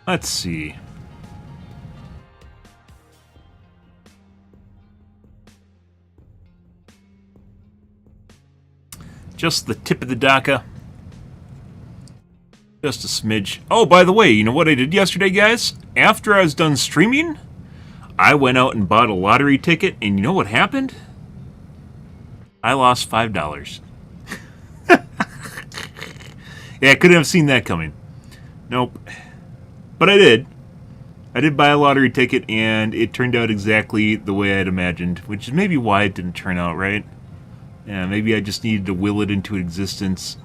Let's see. Just the tip of the Daka. Just a smidge. Oh, by the way, you know what I did yesterday, guys? After I was done streaming, I went out and bought a lottery ticket, and you know what happened? I lost $5. Yeah, I couldn't have seen that coming. Nope. But I did. I did buy a lottery ticket, and it turned out exactly the way I'd imagined, which is maybe why it didn't turn out right. Yeah, maybe I just needed to will it into existence.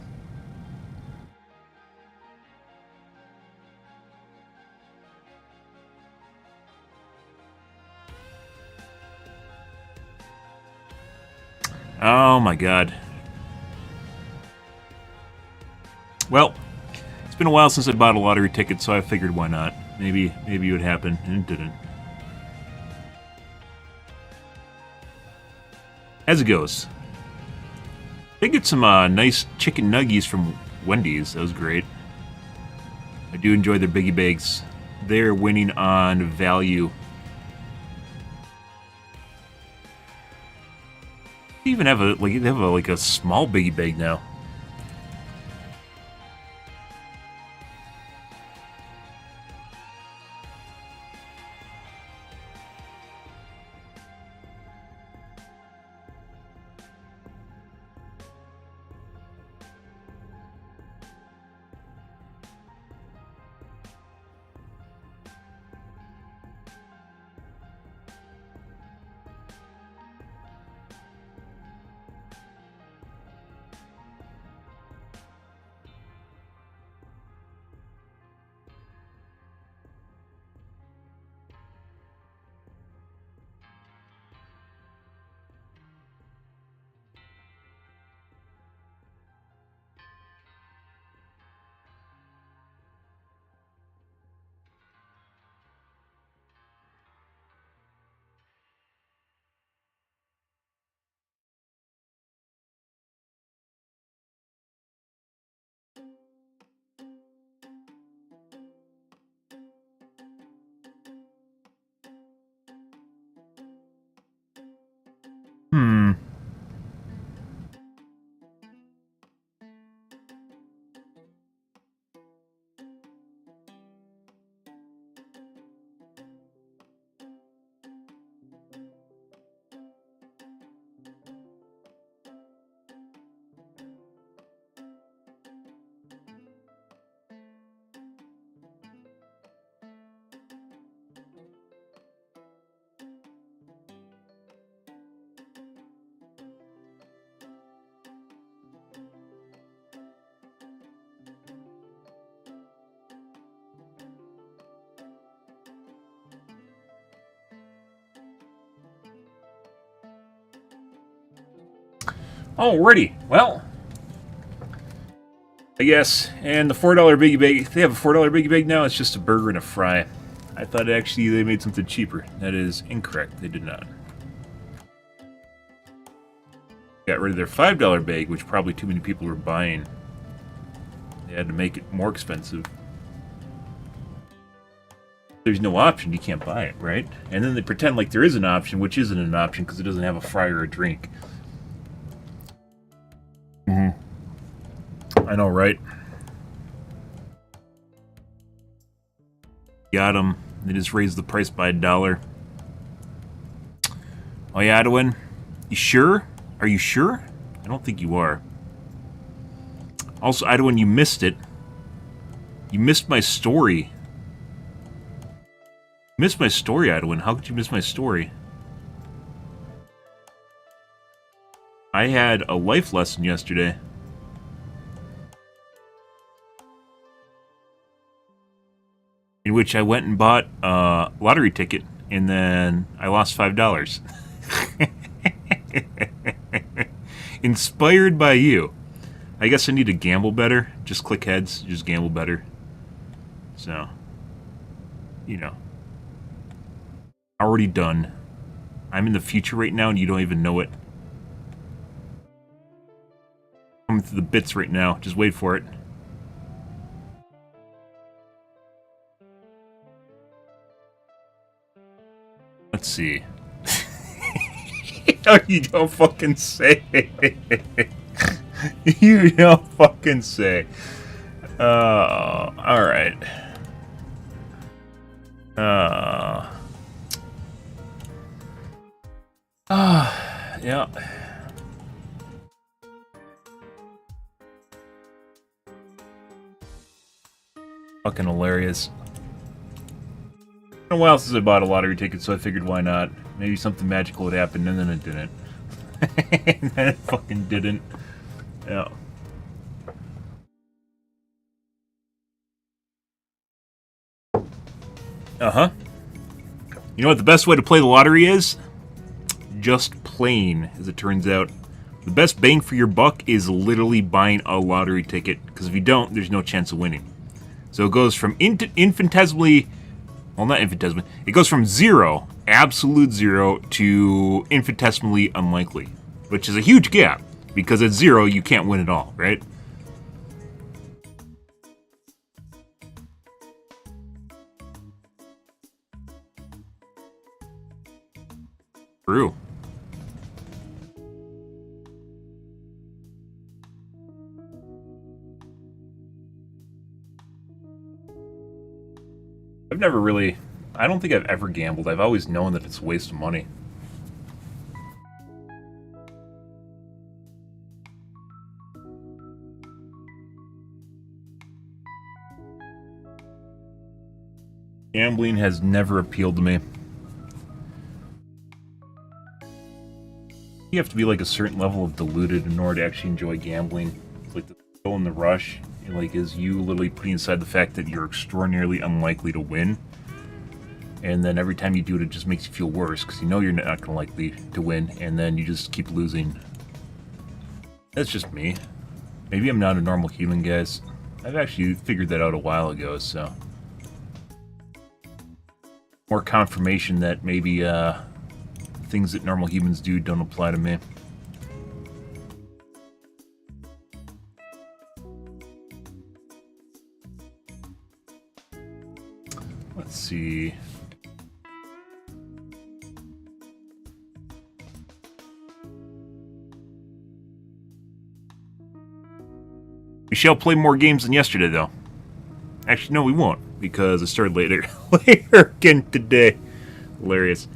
Oh my god. Well, it's been a while since I bought a lottery ticket, so I figured why not. Maybe it would happen, and it didn't. As it goes. They get some nice chicken nuggies from Wendy's. That was great. I do enjoy their Biggie Bags. They're winning on value. They even have a small Biggie Bag now. Alrighty, well, I guess, and the $4 Biggie Bag, they have a $4 Biggie Bag now, it's just a burger and a fry. I thought actually they made something cheaper. That is incorrect, they did not. Got rid of their $5 bag, which probably too many people were buying. They had to make it more expensive. There's no option, you can't buy it, right? And then they pretend like there is an option, which isn't an option because it doesn't have a fry or a drink. I know, right? Got them. They just raised the price by $1. Oh yeah, Edwin? You sure? Are you sure? I don't think you are. Also, Edwin, you missed it. You missed my story. You missed my story, Edwin. How could you miss my story? I had a life lesson yesterday. In which I went and bought a lottery ticket, and then I lost $5. Inspired by you. I guess I need to gamble better. Just click heads, just gamble better. So, you know. Already done. I'm in the future right now, and you don't even know it. Coming through the bits right now. Just wait for it. see. No, you don't fucking say. You don't fucking say. Alright. Yeah. Fucking hilarious. It's been a while since I bought a lottery ticket, so I figured why not. Maybe something magical would happen, and then it didn't. And then it fucking didn't. Yeah. Uh-huh. You know what the best way to play the lottery is? Just plain, as it turns out. The best bang for your buck is literally buying a lottery ticket, because if you don't, there's no chance of winning. So it goes from infinitesimally... Well, not infinitesimally. It goes from 0, absolute 0, to infinitesimally unlikely, which is a huge gap, because at 0, you can't win at all, right? True. I've never really... I don't think I've ever gambled. I've always known that it's a waste of money. Gambling has never appealed to me. You have to be like a certain level of diluted in order to actually enjoy gambling. It's like the thrill and the rush, like, is you literally putting aside the fact that you're extraordinarily unlikely to win, and then every time you do it, it just makes you feel worse because you know you're not gonna likely to win, and then you just keep losing. That's just me. Maybe I'm not a normal human, guys. I've actually figured that out a while ago, so more confirmation that maybe things that normal humans do don't apply to me. Let's see. We shall play more games than yesterday, though. Actually, no, we won't, because I started later again today. Hilarious.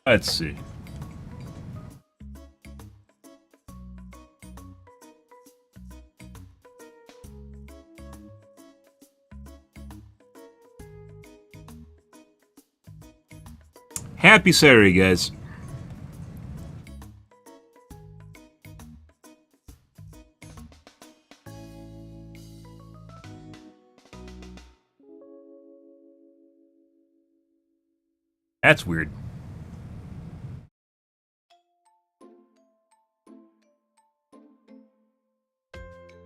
Let's see. Happy Saturday, guys. That's weird.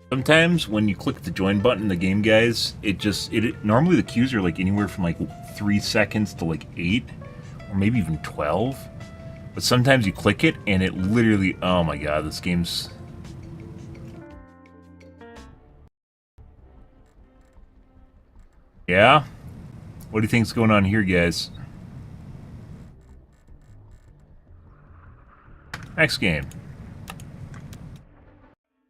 Sometimes when you click the join button in the game, guys, normally the queues are like anywhere from like 3 seconds to like 8 or maybe even 12. But sometimes you click it and it literally, oh my god, this game's... Yeah? What do you think's going on here, guys? Next game.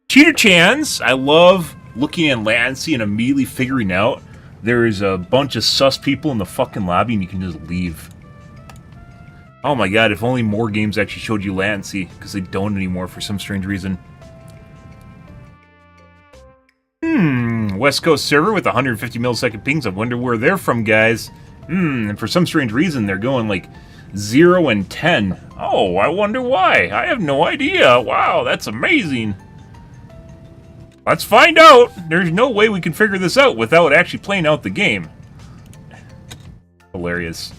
Cheater chans! I love looking at latency and immediately figuring out there's a bunch of sus people in the fucking lobby and you can just leave. Oh my god, if only more games actually showed you latency, because they don't anymore for some strange reason. West Coast server with 150 millisecond pings. I wonder where they're from, guys. If And for some strange reason, they're going like 0 and 10. Oh, I wonder why. I have no idea. Wow, that's amazing. Let's find out. There's no way we can figure this out without actually playing out the game. Hilarious.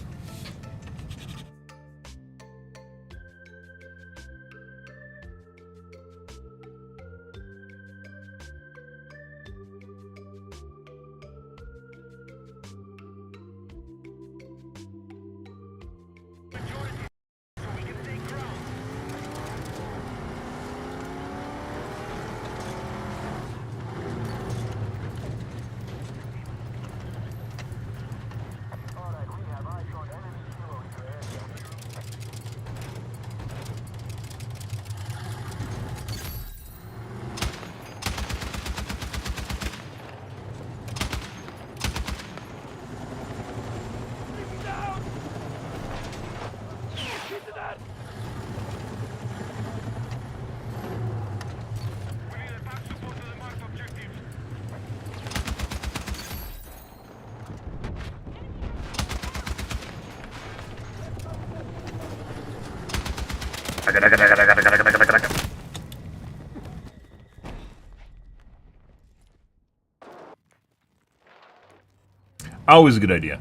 Always a good idea.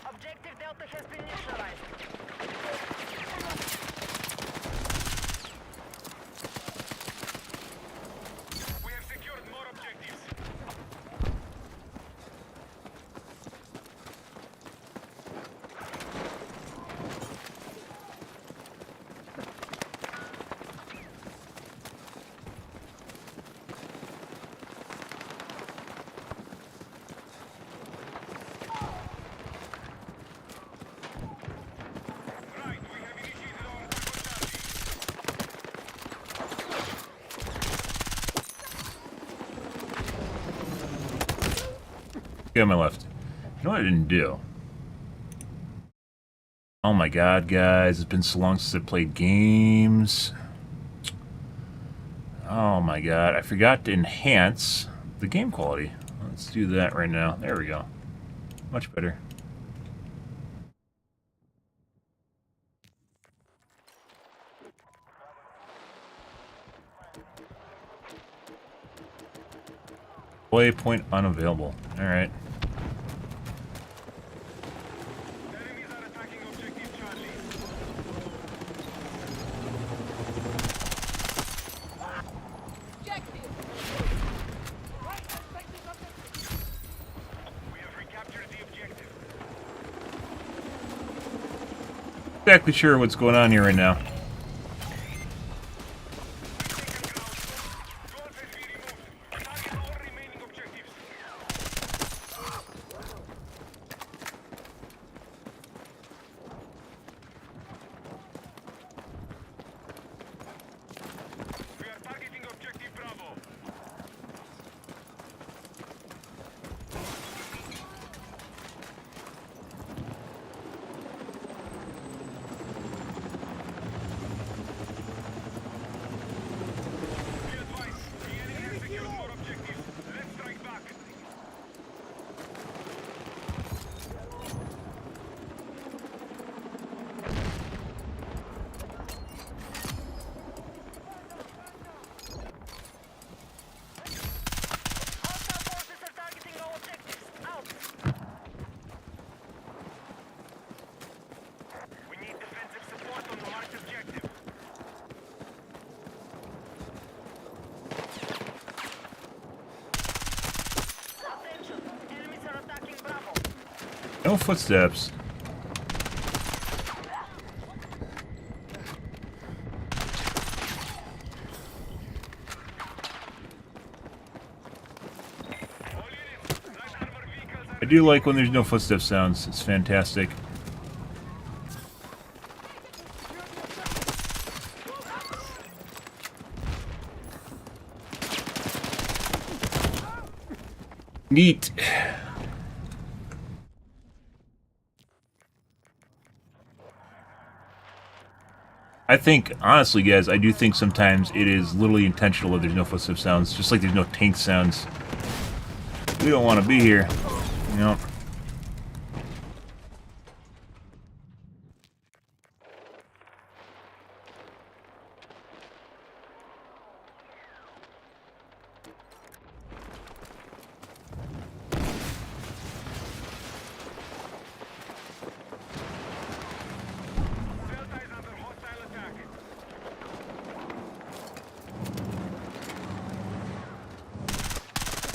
Objective Delta has been neutralized. We have secured more objectives. Get on my left. You know what I didn't do? Oh my god, guys. It's been so long since I played games. Oh my god. I forgot to enhance the game quality. Let's do that right now. There we go. Much better. Waypoint unavailable. Alright. Enemies are attacking objective Charlie. We have recaptured the objective. Exactly sure what's going on here right now. No footsteps. I do like when there's no footstep sounds. It's fantastic. Neat. I think, honestly, guys, I do think sometimes it is literally intentional that there's no footstep sounds, just like there's no tank sounds. We don't want to be here. Nope. Delta is under hostile attack.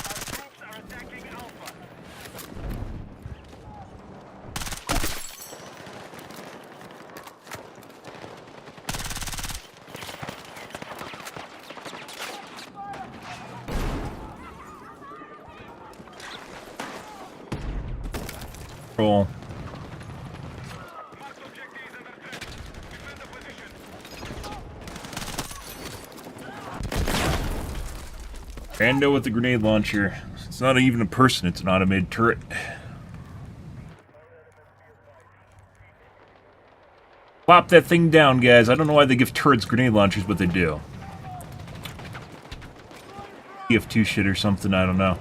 Our troops are attacking Alpha. Roll. Marked objective is under threat. Defend the position. Rando with the grenade launcher. It's not even a person, it's an automated turret. Plop that thing down, guys. I don't know why they give turrets grenade launchers, but they do. TF2 shit or something, I don't know.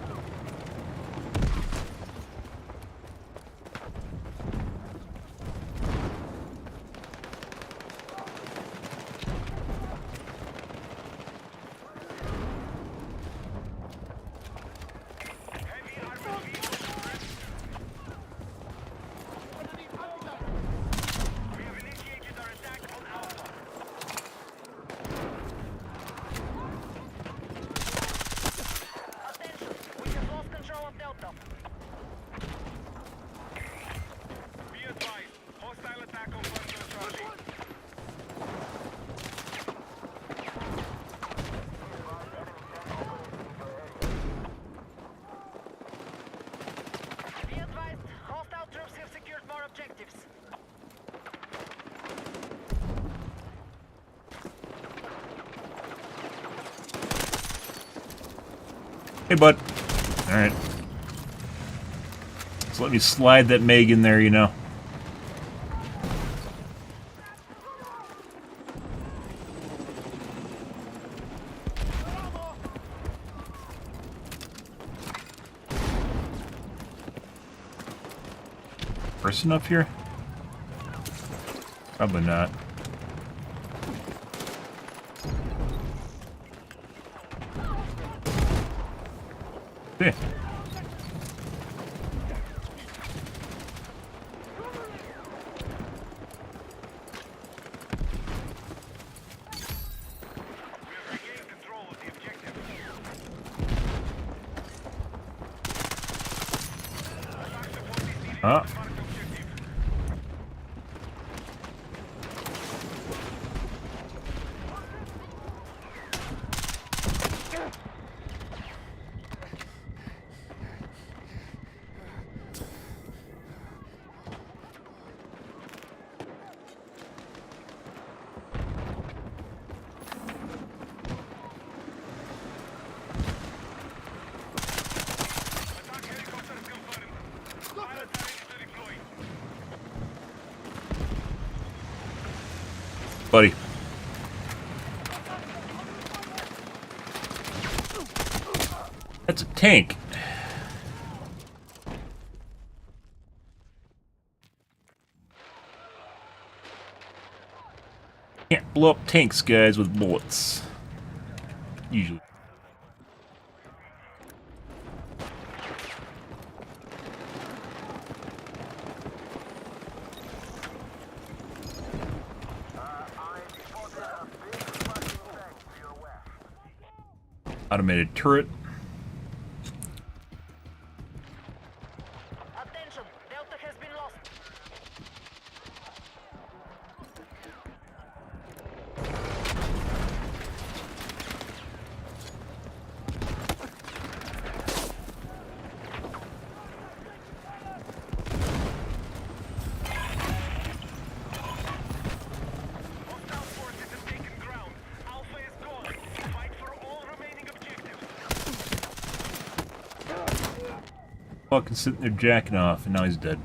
Heavy armor vehicle. We have initiated our attack on Alpha. Attention! We have lost control of Delta. Be advised. Hostile attack on Bravo Charlie. Be advised, hostile troops have secured more objectives. Hey, bud. Alright. So let me slide that Meg in there, you know. Person up here? Probably not. Hey. We have regained control of the objective. Attack support is needed Ah. on the marked objective. Attack helicopters confirmed. Pilots are ready to deploy. Buddy. That's a tank. Can't blow up tanks, guys, with bullets. Usually. Automated turret. Attention! Delta has been lost. Hostile forces have taken ground. Alpha is gone. Fight for all remaining objectives. Fucking sitting there jacking off, and now he's dead.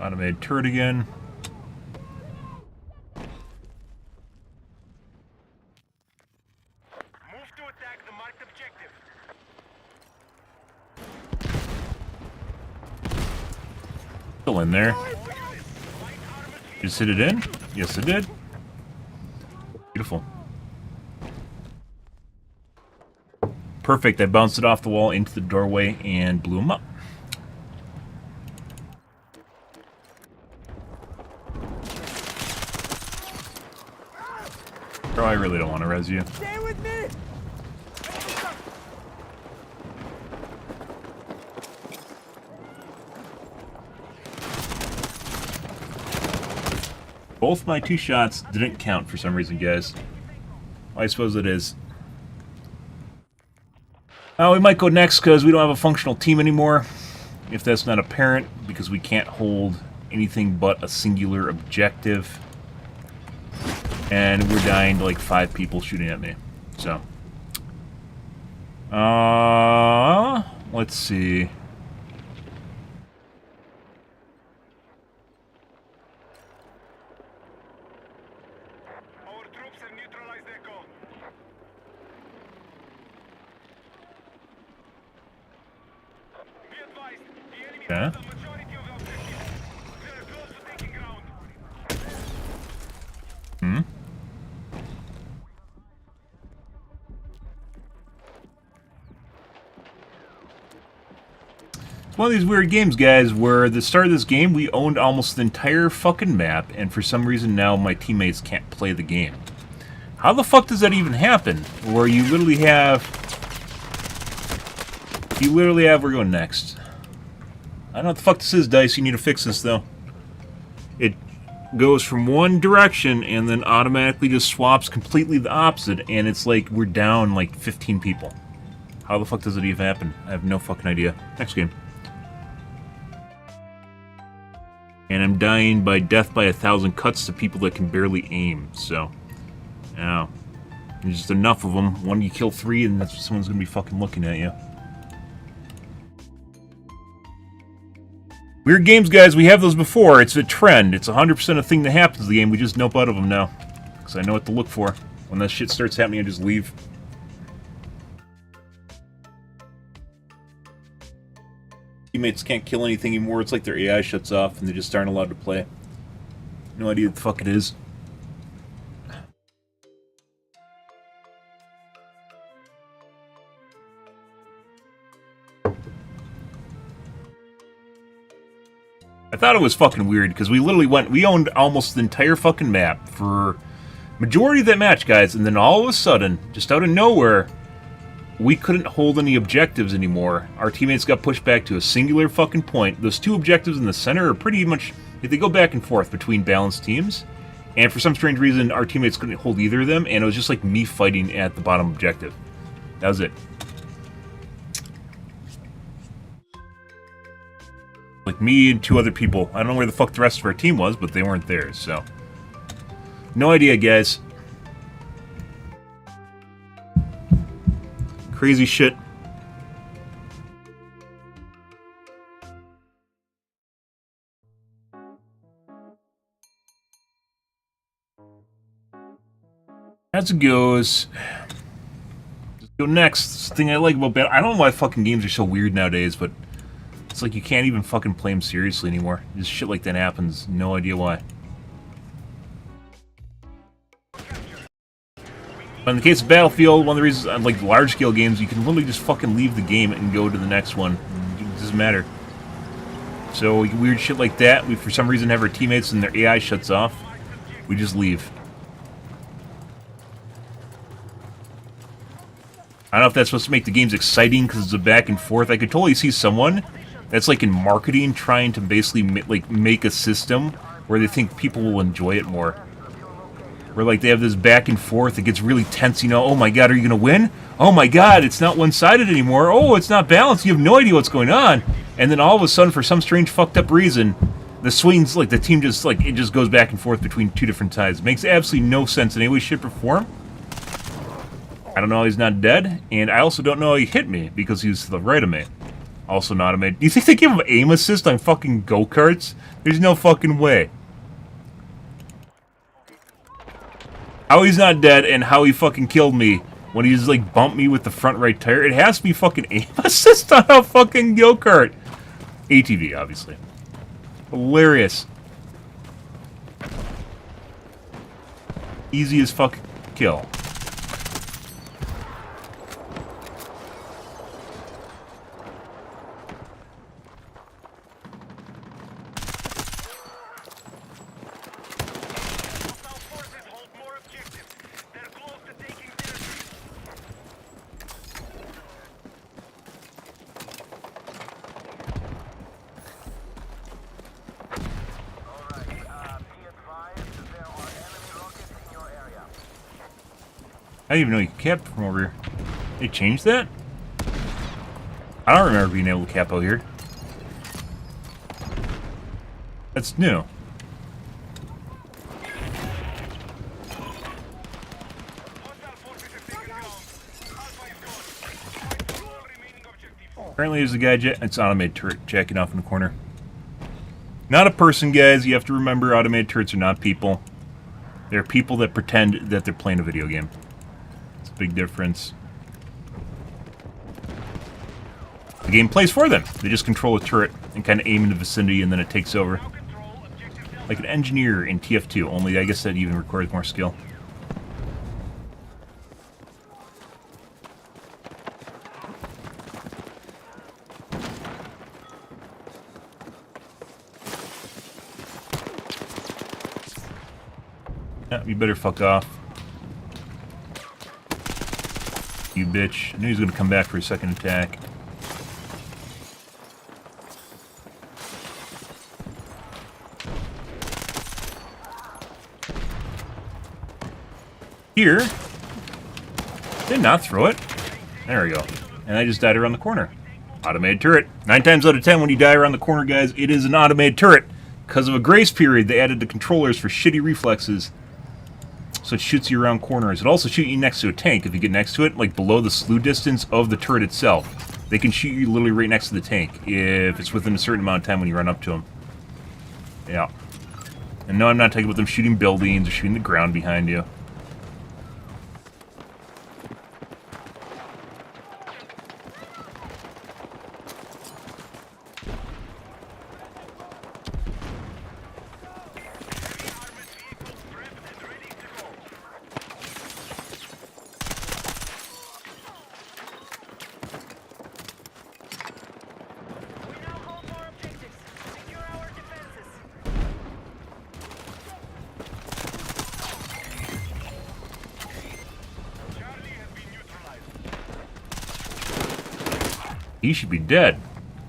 Automated turret again. Move to attack the marked objective. Still in there. All units, light armored vehicles. Just hit it in? Yes, it did. Beautiful. Perfect. I bounced it off the wall into the doorway and blew him up. Bro, I really don't want to res you. Stay with me! Both my 2 shots didn't count for some reason, guys. I suppose it is. We might go next because we don't have a functional team anymore. If that's not apparent, because we can't hold anything but a singular objective. And we're dying to like 5 people shooting at me. So. Let's see. Our troops have neutralized Echo. Be advised, the enemy Yeah. has the majority of the objectives. We are close to taking ground. It's one of these weird games, guys, where at the start of this game, we owned almost the entire fucking map, and for some reason now my teammates can't play the game. How the fuck does that even happen? Where you literally have... we're going next. I don't know what the fuck this is, Dice. You need to fix this, though. It goes from one direction and then automatically just swaps completely the opposite, and it's like we're down like 15 people. How the fuck does it even happen? I have no fucking idea. Next game. And I'm dying by death by 1,000 cuts to people that can barely aim, so... yeah. There's just enough of them. One, you kill 3, and that's someone's gonna be fucking looking at you. Weird games, guys. We have those before. It's a trend. It's 100% a thing that happens in the game. We just nope out of them now. Because I know what to look for. When that shit starts happening, I just leave. Teammates can't kill anything anymore. It's like their AI shuts off and they just aren't allowed to play. No idea what the fuck it is. I thought it was fucking weird because we literally we owned almost the entire fucking map for majority of that match, guys, and then all of a sudden, just out of nowhere, we couldn't hold any objectives anymore. Our teammates got pushed back to a singular fucking point. Those 2 objectives in the center are pretty much, they go back and forth between balanced teams, and for some strange reason, our teammates couldn't hold either of them, and it was just like me fighting at the bottom objective. That was it. Like me and 2 other people. I don't know where the fuck the rest of our team was, but they weren't there, so. No idea, guys. Crazy shit. As it goes. Let's go next. This thing I like about I don't know why fucking games are so weird nowadays, but it's like you can't even fucking play them seriously anymore. Just shit like that happens. No idea why. But in the case of Battlefield, one of the reasons I like large-scale games, you can literally just fucking leave the game and go to the next one. It doesn't matter. So weird shit like that, we for some reason have our teammates and their AI shuts off. We just leave. I don't know if that's supposed to make the games exciting because it's a back and forth. I could totally see someone that's like in marketing trying to basically make a system where they think people will enjoy it more. Where like they have this back and forth, it gets really tense, you know, oh my god, are you gonna win? Oh my god, it's not one-sided anymore. Oh, it's not balanced, you have no idea what's going on. And then all of a sudden, for some strange fucked up reason, the swings, like the team just like, it just goes back and forth between 2 different sides. It makes absolutely no sense in any way, shape, or form. I don't know how he's not dead, and I also don't know how he hit me, because he was to the right of me. Also not automated. Do you think they give him aim assist on fucking go-karts? There's no fucking way. How he's not dead and how he fucking killed me when he just like bumped me with the front right tire. It has to be fucking aim assist on a fucking go-kart. ATV, obviously. Hilarious. Easy as fuck kill. I didn't even know you could cap from over here. They changed that? I don't remember being able to cap out here. That's new. Apparently there's a guy it's automated turret jacking off in the corner. Not a person, guys. You have to remember automated turrets are not people. They're people that pretend that they're playing a video game. It's a big difference. The game plays for them. They just control a turret and kind of aim in the vicinity and then it takes over. Like an engineer in TF2, only I guess that even requires more skill. Yeah, you better fuck off. You bitch. I knew he was going to come back for a second attack. Here. Did not throw it. There we go. And I just died around the corner. Automated turret. 9 times out of 10 when you die around the corner, guys, it is an automated turret. Because of a grace period, they added the controllers for shitty reflexes. So it shoots you around corners. It also shoots you next to a tank if you get next to it, like below the slew distance of the turret itself. They can shoot you literally right next to the tank if it's within a certain amount of time when you run up to them. Yeah. And no, I'm not talking about them shooting buildings or shooting the ground behind you. He should be dead.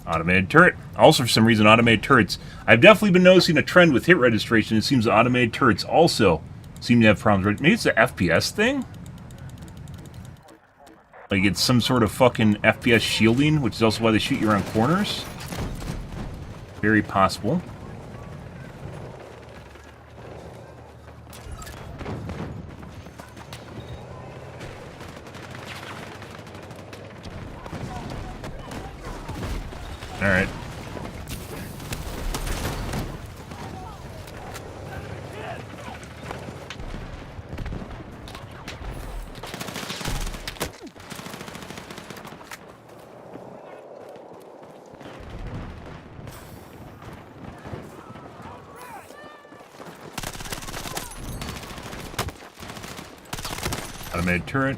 Automated turret. Also, for some reason, automated turrets. I've definitely been noticing a trend with hit registration. It seems that automated turrets also seem to have problems. Maybe it's the FPS thing? Like it's some sort of fucking FPS shielding, which is also why they shoot you around corners. Very possible. Alright. Automated turret.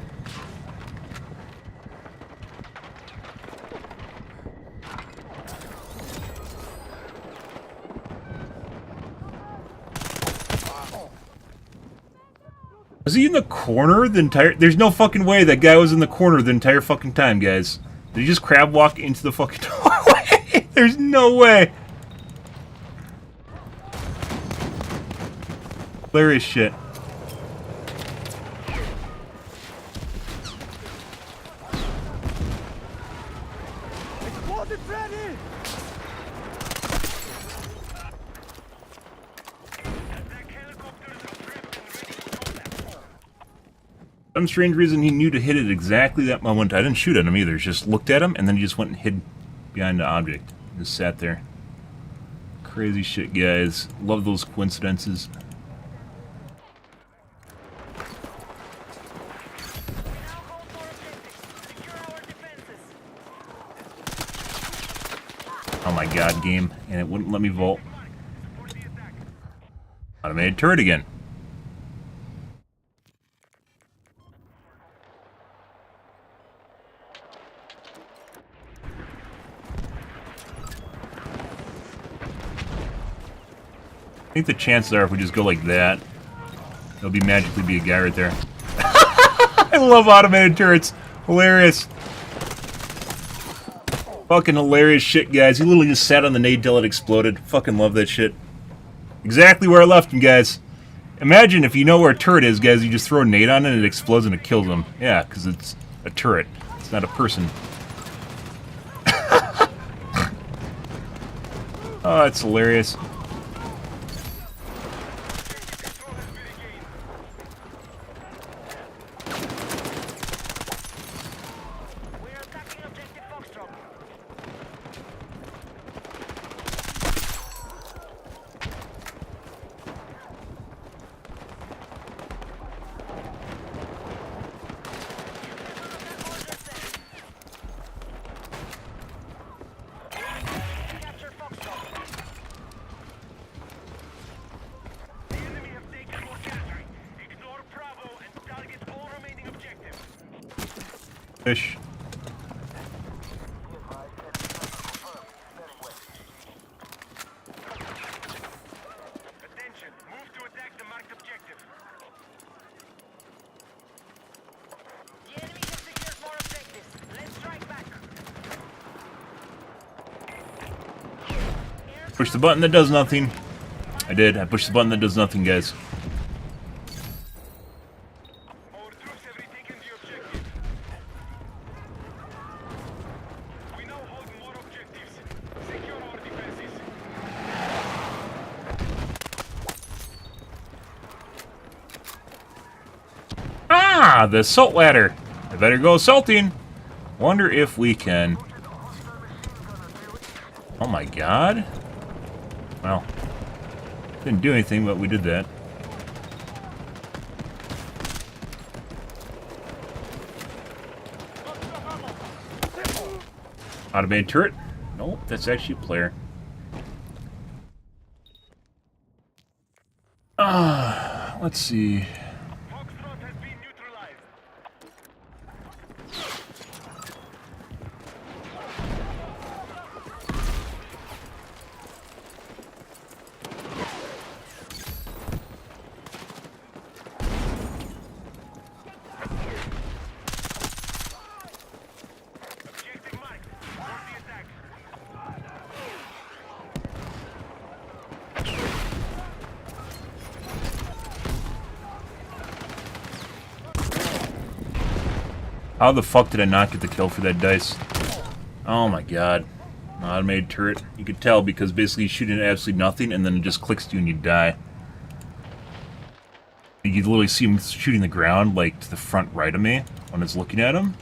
Was he in the corner the entire... There's no fucking way that guy was in the corner the entire fucking time, guys. Did he just crab walk into the fucking doorway? There's no way. Hilarious shit. Some strange reason he knew to hit it exactly that moment. I didn't shoot at him either. Just looked at him and then he just went and hid behind the object. Just sat there. Crazy shit, guys. Love those coincidences. Now hold more objectives. Secure our defenses. Oh my god, game. And it wouldn't let me vault. Automated turret again. I think the chances are if we just go like that, there'll be magically be a guy right there. I love automated turrets. Hilarious. Fucking hilarious shit, guys. He literally just sat on the nade till it exploded. Fucking love that shit. Exactly where I left him, guys. Imagine if you know where a turret is, guys, you just throw a nade on it and it explodes and it kills them. Yeah, because it's a turret. It's not a person. Oh, that's hilarious. We're attacking objective Foxtrot. Capture Foxtrot. The enemy have taken more territory. Ignore Bravo and target all remaining objectives. Fish. Attention, move to attack the marked objective. The enemy has secured more objectives. Let's strike back. Push the button that does nothing. I did. I pushed the button that does nothing, guys. Our troops have retaken the objective. We now hold more objectives. Secure our defenses. Ah, the assault ladder. I better go assaulting. Wonder if we can. Oh my god. Well, didn't do anything, but we did that. Automated turret? Nope, that's actually a player. Let's see. Foxtrot has been neutralized. Objective marked. Start the attack. How the fuck did I not get the kill for that dice? Oh my god. Automated turret. You could tell because basically you shoot at absolutely nothing and then it just clicks to you and you die. You literally see him shooting the ground like to the front right of me when it's looking at him.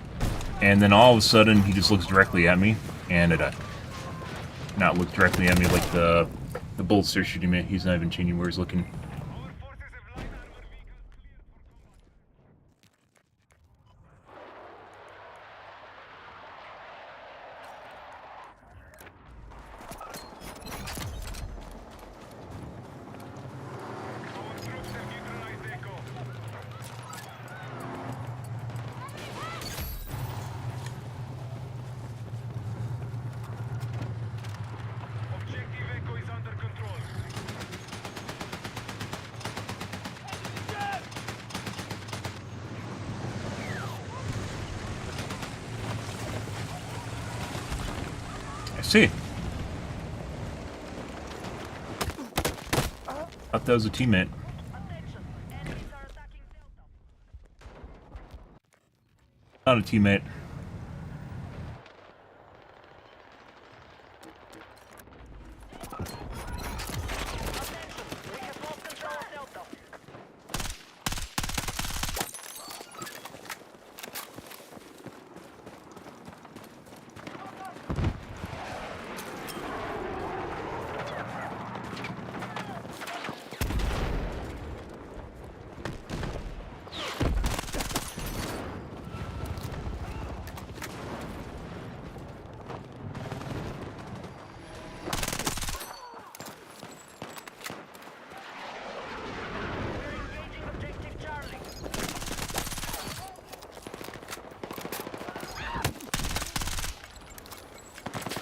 And then all of a sudden he just looks directly at me and I die. Not look directly at me like the bullets they're shooting me. He's not even changing where he's looking. Our forces have light armor vehicles cleared for combat. Our troops have neutralized Echo. Objective Echo is under control. I see. Thought that was a teammate. Attention. Enemies are attacking Delta. Not a teammate. Attention. We have lost control of Delta.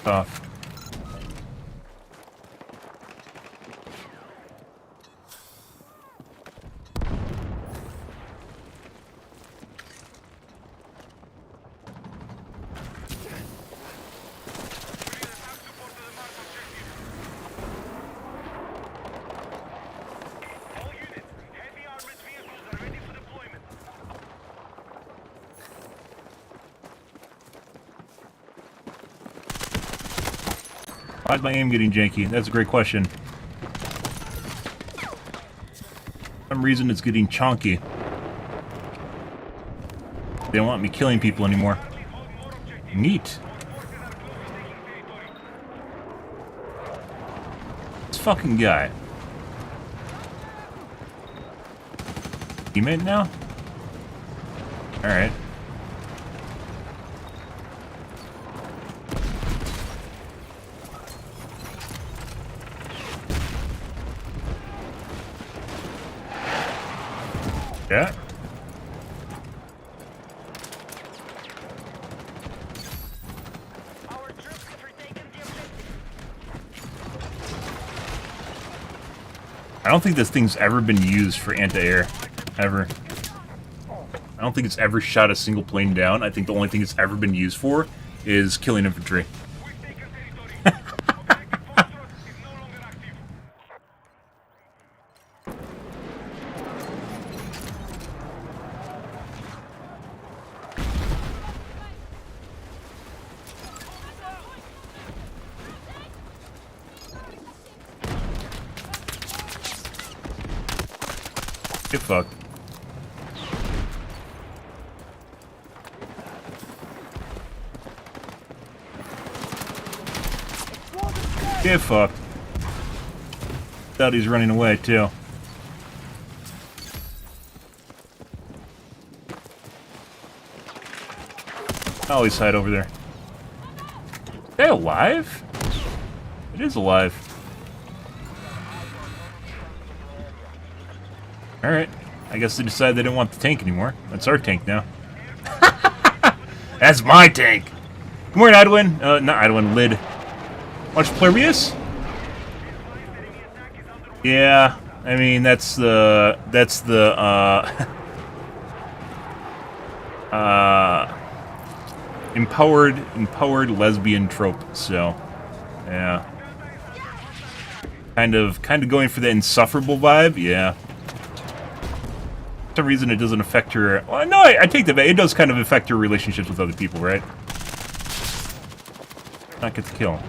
Off. All units, heavy armored vehicles are ready for deployment. Why is my aim getting janky? That's a great question. For some reason it's getting chonky. They don't want me killing people anymore. Neat. This fucking guy. Teammate now? Alright. Yeah. Our troops have retaken the objective. I don't think this thing's ever been used for anti-air. Ever. I don't think it's ever shot a single plane down. I think the only thing it's ever been used for is killing infantry. We've taken territory. Objective Foxtrot is no longer active. Get fucked. Get fucked. Thought he's running away too. I'll always hide over there. Is that alive? It is alive. Alright. I guess they decided they didn't want the tank anymore. That's our tank now. That's my tank! Good morning, Edwin. Not Edwin, Lid. Watch Plurbius? Yeah, I mean, that's the empowered lesbian trope, so, yeah. Kind of going for the insufferable vibe, yeah. For some reason it doesn't affect her, well, no, I take that back, it does kind of affect her relationships with other people, right? Not get the kill.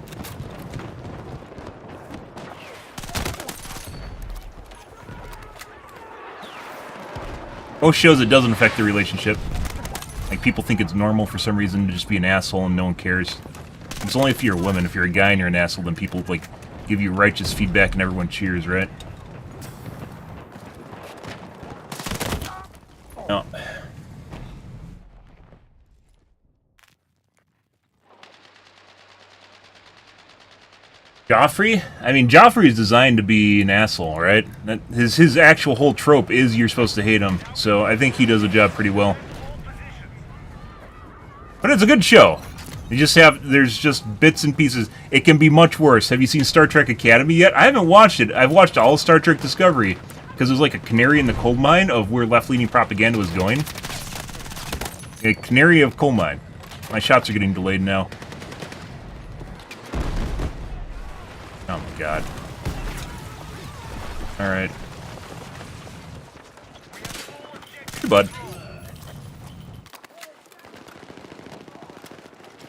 Most shows it doesn't affect the relationship. Like, people think it's normal for some reason to just be an asshole and no one cares. It's only if you're a woman. If you're a guy and you're an asshole, then people, like, give you righteous feedback and everyone cheers, right? No. Joffrey? I mean, Joffrey is designed to be an asshole, right? His actual whole trope is you're supposed to hate him, so I think he does the job pretty well. But it's a good show. There's just bits and pieces. It can be much worse. Have you seen Star Trek Academy yet? I haven't watched it. I've watched all of Star Trek Discovery, because it was like a canary in the coal mine of where left-leaning propaganda was going. A canary of coal mine. My shots are getting delayed now. Oh my god. Alright. Hey, bud.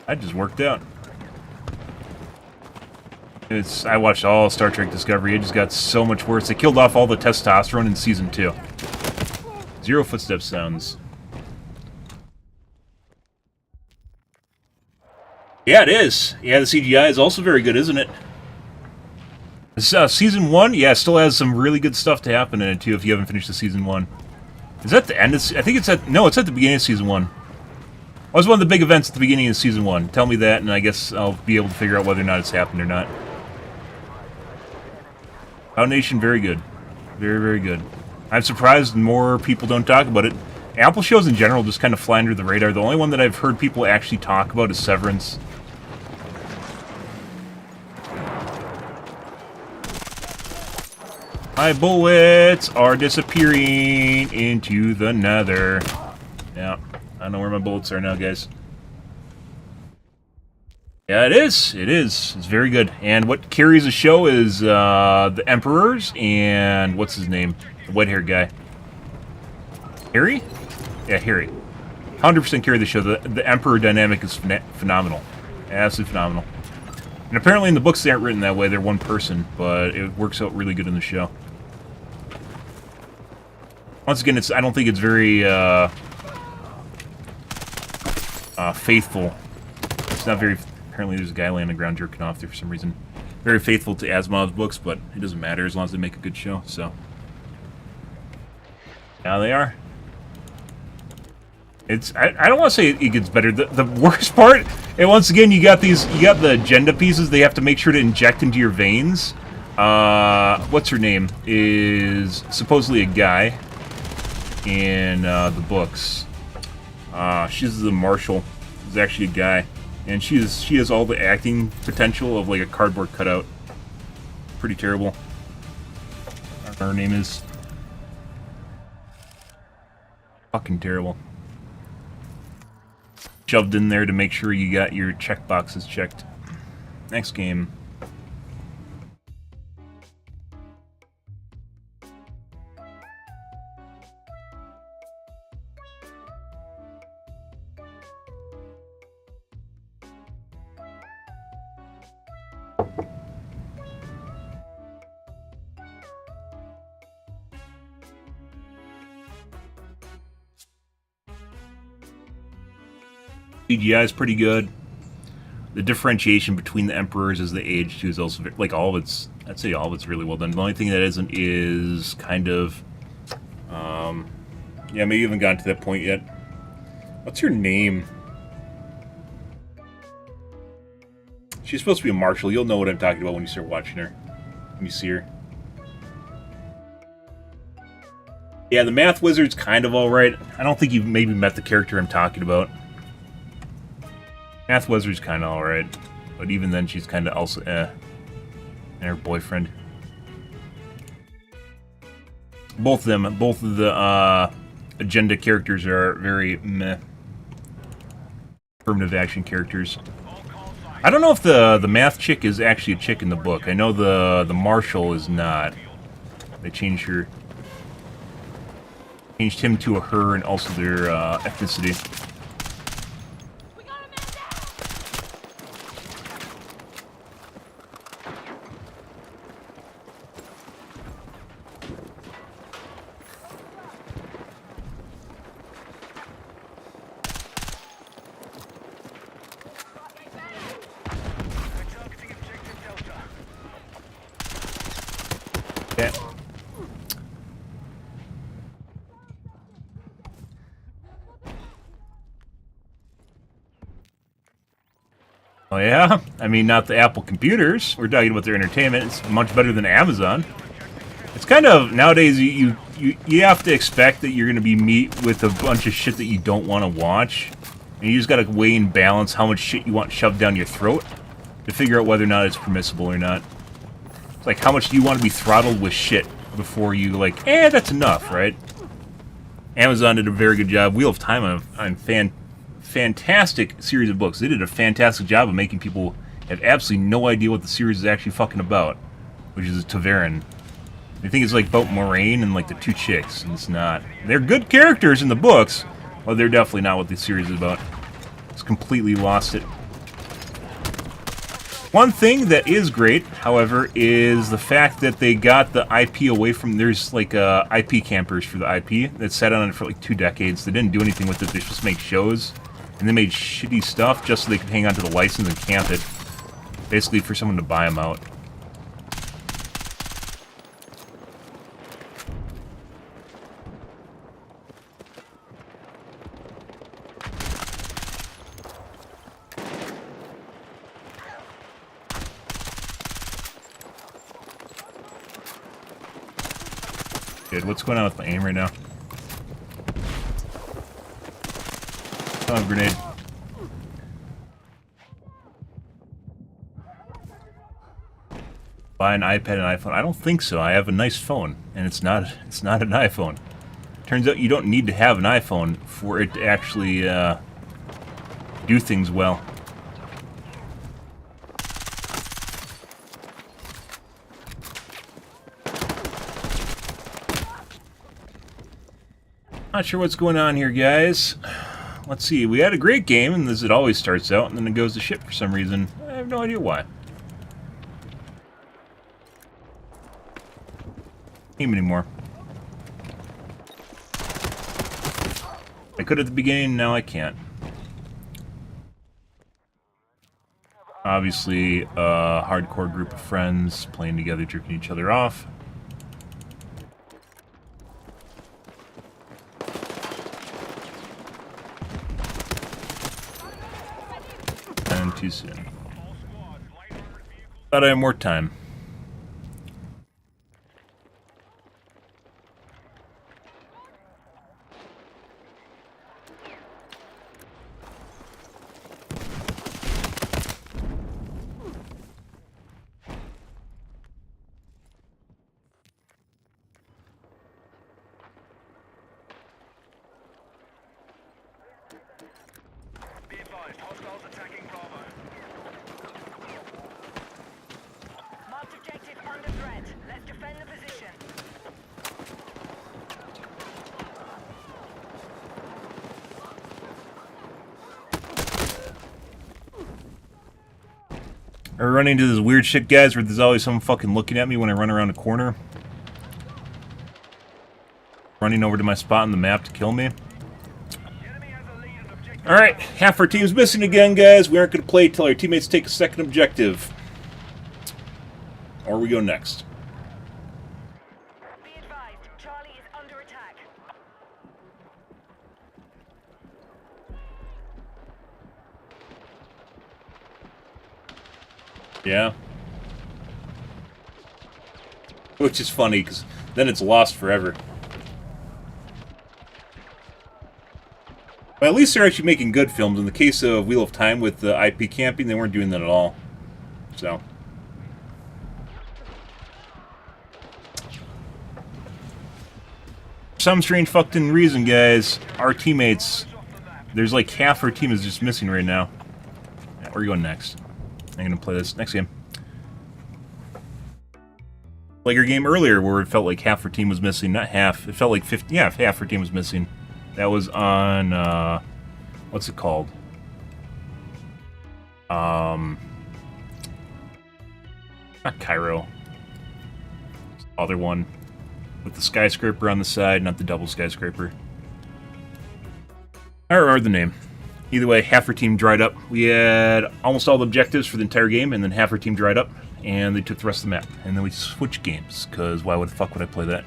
I just worked out. I watched all Star Trek Discovery. It just got so much worse. They killed off all the testosterone in Season 2. Zero footstep sounds. Yeah, it is. Yeah, the CGI is also very good, isn't it? Season 1, yeah, still has some really good stuff to happen in it, too, if you haven't finished the Season 1. Is that the end of... I think it's at... No, it's at the beginning of Season 1. What was one of the big events at the beginning of Season 1? Tell me that, and I guess I'll be able to figure out whether or not it's happened or not. Foundation, very good. Very, very good. I'm surprised more people don't talk about it. Apple shows in general just kind of fly under the radar. The only one that I've heard people actually talk about is Severance. My bullets are disappearing into the nether. Yeah, I don't know where my bullets are now, guys. Yeah, it is. It is. It's very good. And what carries the show is the Emperors and what's his name? The white-haired guy. Harry? Yeah, Harry. 100% carry the show. The Emperor dynamic is phenomenal. Absolutely phenomenal. And apparently in the books they aren't written that way. They're one person, but it works out really good in the show. Once again, I don't think it's very faithful. It's not very... Apparently there's a guy laying on the ground jerking off there for some reason. Very faithful to Asimov's books, but it doesn't matter as long as they make a good show, so... Now they are. I don't want to say it gets better. The worst part, and once again, you got the agenda pieces they have to make sure to inject into your veins. What's her name? Is supposedly a guy in the books. She's the marshal. Is actually a guy, and she has all the acting potential of like a cardboard cutout. Pretty terrible. I don't know what her name is. Fucking terrible. Shoved in there to make sure you got your check boxes checked. Next game. CGI is pretty good. The differentiation between the emperors as they age too is also like all of it's. I'd say all of it's really well done. The only thing that isn't is kind of, yeah, maybe you haven't gotten to that point yet. What's her name? She's supposed to be a marshal. You'll know what I'm talking about when you start watching her. When you see her. Yeah, the math wizard's kind of alright. I don't think you've maybe met the character I'm talking about. Math Wizard's kind of alright, but even then she's kind of also And her boyfriend. Both of the agenda characters are very meh. Affirmative action characters. I don't know if the math chick is actually a chick in the book. I know the marshal is not. They changed him to a her and also their ethnicity. Yeah. Oh yeah? I mean, not the Apple computers. We're talking about their entertainment. It's much better than Amazon. It's kind of, nowadays, you have to expect that you're going to be meet with a bunch of shit that you don't want to watch. And you just got to weigh and balance how much shit you want shoved down your throat to figure out whether or not it's permissible or not. It's like, how much do you want to be throttled with shit before you, like, that's enough, right? Amazon did a very good job. Wheel of Time on fantastic series of books. They did a fantastic job of making people have absolutely no idea what the series is actually fucking about, which is Taverin. They think it's like about Moraine and like the two chicks, and it's not. They're good characters in the books, but they're definitely not what the series is about. It's completely lost it. One thing that is great, however, is the fact that they got the IP away from... There's like IP campers for the IP that sat on it for like 2 decades. They didn't do anything with it. They're supposed to make shows, and they made shitty stuff just so they could hang on to the license and camp it. Basically for someone to buy them out. What's going on with my aim right now? Oh, grenade. Buy an iPad and iPhone? I don't think so. I have a nice phone, and it's not an iPhone. Turns out you don't need to have an iPhone for it to actually do things well. Not sure what's going on here, guys. Let's see. We had a great game, and as it always starts out, and then it goes to shit for some reason. I have no idea why. Game anymore. I could at the beginning, now I can't. Obviously, a hardcore group of friends playing together, jerking each other off. And too soon. Thought I had more time. Be advised, hostiles attacking Bravo. Marked objective under threat. Let's defend the position. I run into this weird shit, guys, where there's always someone fucking looking at me when I run around a corner. Running over to my spot on the map to kill me. Alright, half our team's missing again, guys. We aren't going to play till our teammates take a second objective. Or we go next. Be advised, Charlie is under attack. Yeah. Which is funny, because then it's lost forever. But at least they're actually making good films. In the case of Wheel of Time with the IP camping, they weren't doing that at all. So. For some strange fucking reason, guys, our teammates, there's like half our team is just missing right now. Yeah, we're going next. I'm going to play this next game. Like our game earlier where it felt like half our team was missing. Not half. It felt like 50. Yeah, half our team was missing. That was on, what's it called? Not Cairo. Other one. With the skyscraper on the side, not the double skyscraper. I remember the name. Either way, half our team dried up. We had almost all the objectives for the entire game, and then half our team dried up, and they took the rest of the map. And then we switched games, because why the fuck would I play that?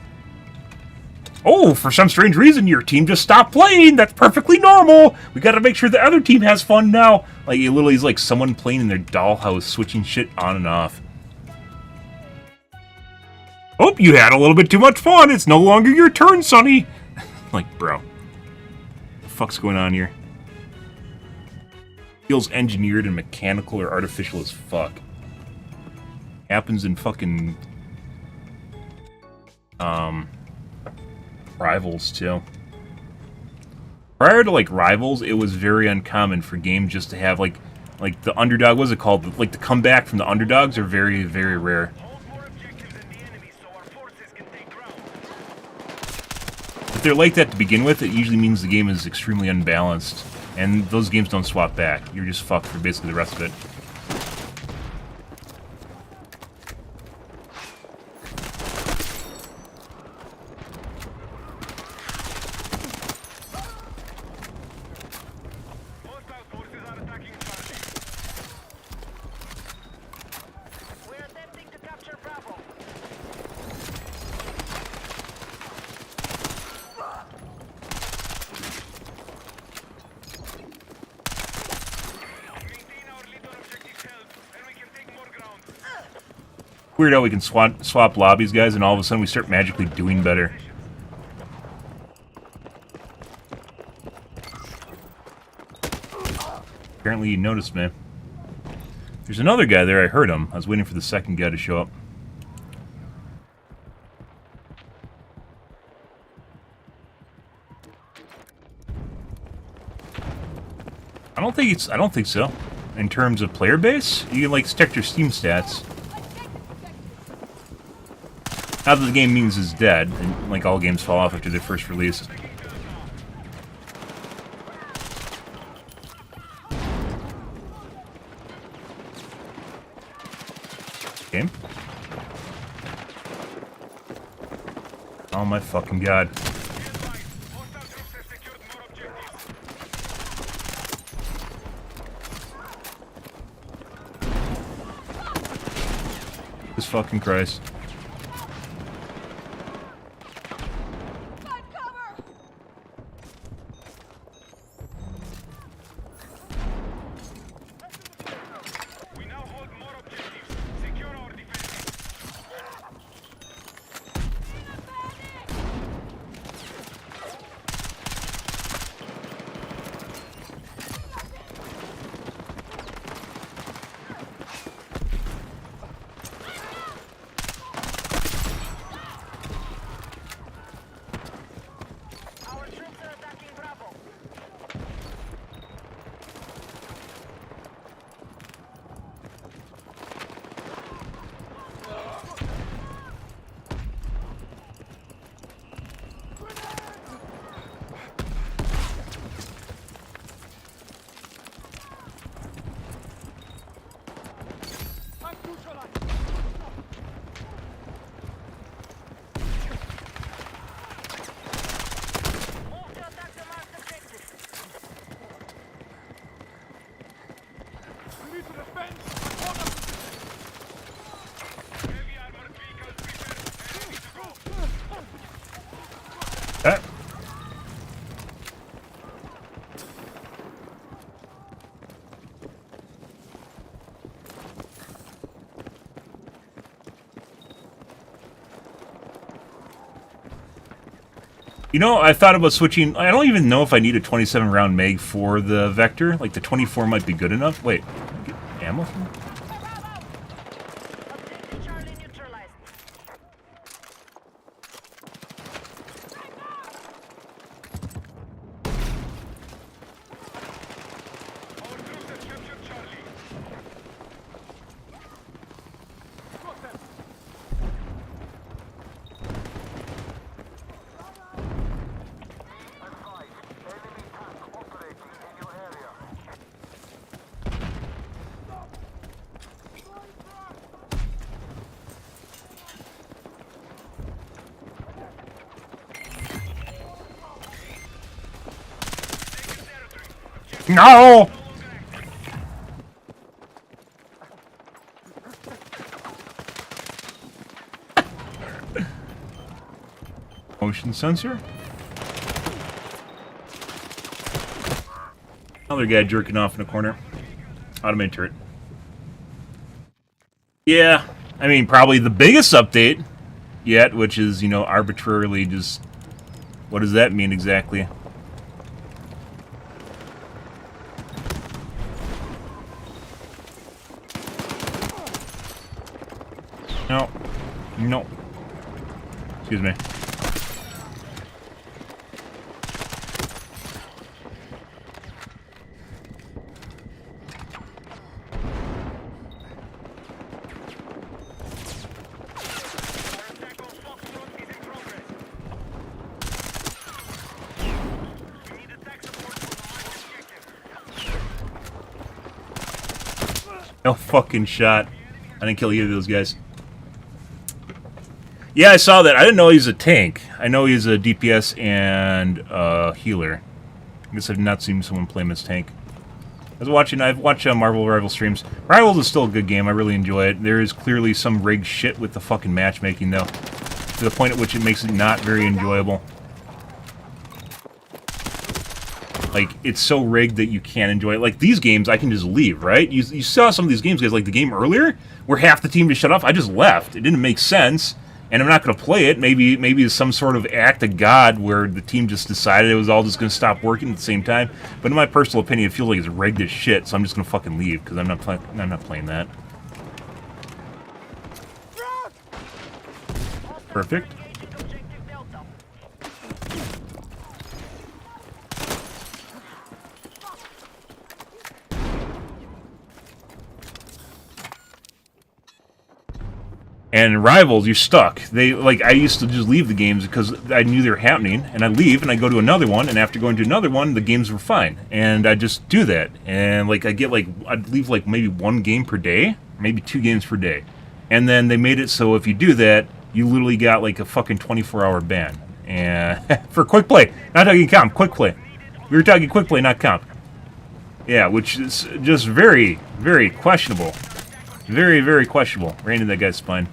Oh, for some strange reason, your team just stopped playing. That's perfectly normal. We gotta make sure the other team has fun now. Like, it literally is like someone playing in their dollhouse, switching shit on and off. Oh, you had a little bit too much fun. It's no longer your turn, Sonny. Like, bro. What the fuck's going on here? Feels engineered and mechanical or artificial as fuck. Happens in fucking... Rivals, too. Prior to, like, Rivals, it was very uncommon for games just to have, like the underdog, what's it called? Like, the comeback from the underdogs are very, very rare. Hold more objectives than the enemy so our forces can take ground. If they're like that to begin with, it usually means the game is extremely unbalanced. And those games don't swap back. You're just fucked for basically the rest of it. Hostile forces are attacking Charlie. We're attempting to capture Bravo. Maintain our lead on objective held, and we can take more ground. Weird how we can swap lobbies, guys, and all of a sudden we start magically doing better. Apparently you noticed me. There's another guy there, I heard him. I was waiting for the second guy to show up. I don't think so. In terms of player base, you can like check your Steam stats. Not that the game means it's dead, and like all games fall off after they're first released. Game. Oh my fucking god. Jesus fucking Christ. We now hold more objectives. Secure our defenses. Our troops are attacking Bravo. Move to attack the marked objectives. Heavy armored vehicles prepared. Ready to go. Ah. You know, I thought about switching. I don't even know if I need a 27 round mag for the Vector. Like the 24 might be good enough. Wait, get ammo from it? Objective Charlie neutralized. Our troops have captured Charlie. No! Motion sensor? Another guy jerking off in a corner. Automated turret. Yeah, I mean, probably the biggest update yet, which is, you know, arbitrarily just... What does that mean exactly? No. No. Excuse me. Our attack on Foxtrot is in progress. We need attack support for the objective. No fucking shot. I didn't kill either of those guys. Yeah, I saw that. I didn't know he's a tank. I know he's a DPS and healer. I guess I've not seen someone play him as tank. I've watched Marvel Rival streams. Rivals is still a good game. I really enjoy it. There is clearly some rigged shit with the fucking matchmaking, though, to the point at which it makes it not very enjoyable. Like, it's so rigged that you can't enjoy it. Like, these games, I can just leave, right? You saw some of these games, guys, like the game earlier, where half the team just shut off. I just left. It didn't make sense, and I'm not going to play it. Maybe it's some sort of act of God where the team just decided it was all just going to stop working at the same time. But in my personal opinion, it feels like it's rigged as shit, so I'm just going to fucking leave, because I'm not playing that. Perfect. Engaging objective Delta. And Rivals, you're stuck. They like I used to just leave the games because I knew they were happening, and I leave and I go to another one, and after going to another one, the games were fine, and I just do that, and like I'd leave like maybe 1 game per day, maybe 2 games per day, and then they made it so if you do that, you literally got like a fucking 24-hour ban, and for quick play, not talking comp, quick play. We were talking quick play, not comp. Yeah, which is just very, very questionable. Very, very questionable. Ran into that guy's spine.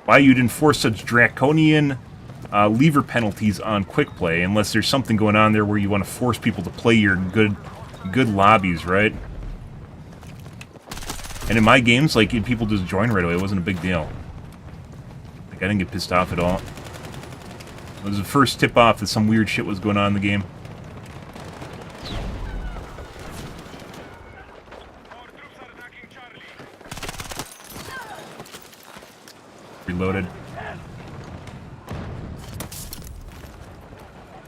Why you'd enforce such draconian lever penalties on quick play, unless there's something going on there where you want to force people to play your good lobbies, right? And in my games, like, people just join right away. It wasn't a big deal. Like, I didn't get pissed off at all. It was the first tip-off that some weird shit was going on in the game. Reloaded.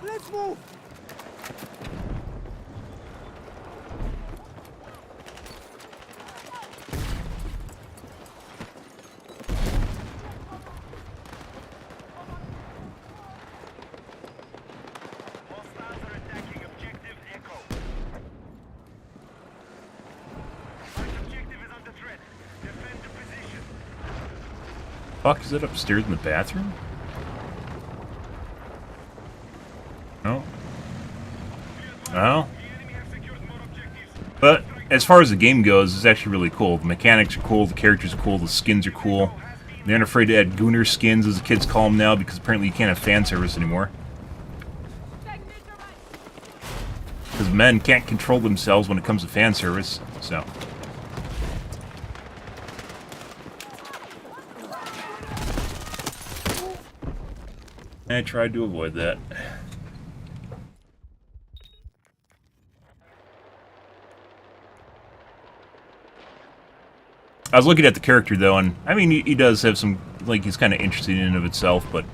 Let's move. Hostiles are attacking objective Echo. Our objective is under threat. Defend the position. Fuck, is it upstairs in the bathroom? No. No. The enemy have secured more objectives. But as far as the game goes, it's actually really cool. The mechanics are cool, the characters are cool, the skins are cool. They aren't afraid to add gooner skins, as the kids call them now, because apparently you can't have fan service anymore. Because men can't control themselves when it comes to fan service, so. I tried to avoid that. I was looking at the character, though, and, I mean, he does have some, like, he's kind of interesting in and of itself, but,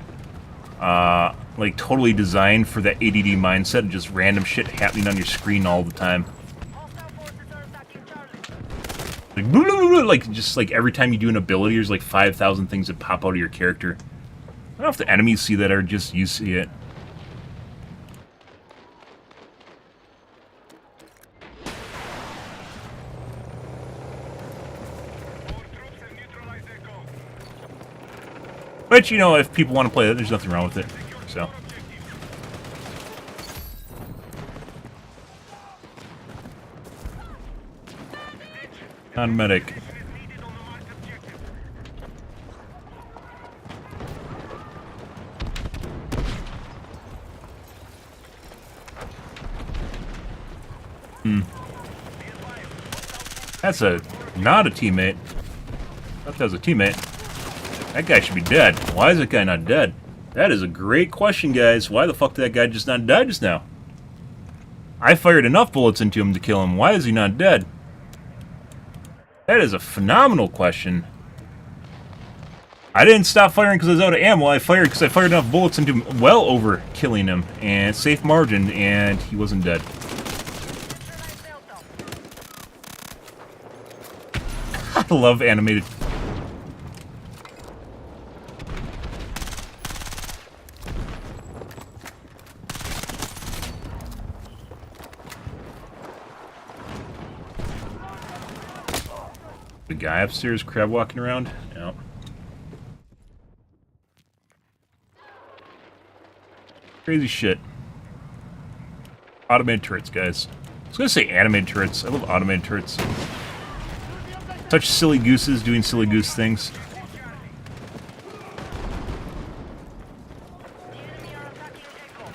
like, totally designed for that ADD mindset of just random shit happening on your screen all the time. Hostile forces are attacking Charlie. Like, blah, blah, blah, blah, like, just, like, every time you do an ability, there's, like, 5,000 things that pop out of your character. I don't know if the enemies see that or just you see it. Our troops have neutralized Echo. But, you know, if people want to play that, there's nothing wrong with it. So. Non-medic. Is needed on the marked objective. That's not a teammate. I thought that was a teammate. That guy should be dead. Why is that guy not dead? That is a great question, guys. Why the fuck did that guy just not die just now? I fired enough bullets into him to kill him. Why is he not dead? That is a phenomenal question. I didn't stop firing because I was out of ammo. I fired because I fired enough bullets into him, well over killing him, and safe margin, and he wasn't dead. I love animated. The guy upstairs crab walking around? Yep. Crazy shit. Automated turrets, guys. I was gonna say animated turrets. I love automated turrets. Such silly gooses doing silly goose things. The enemy are attacking Echo.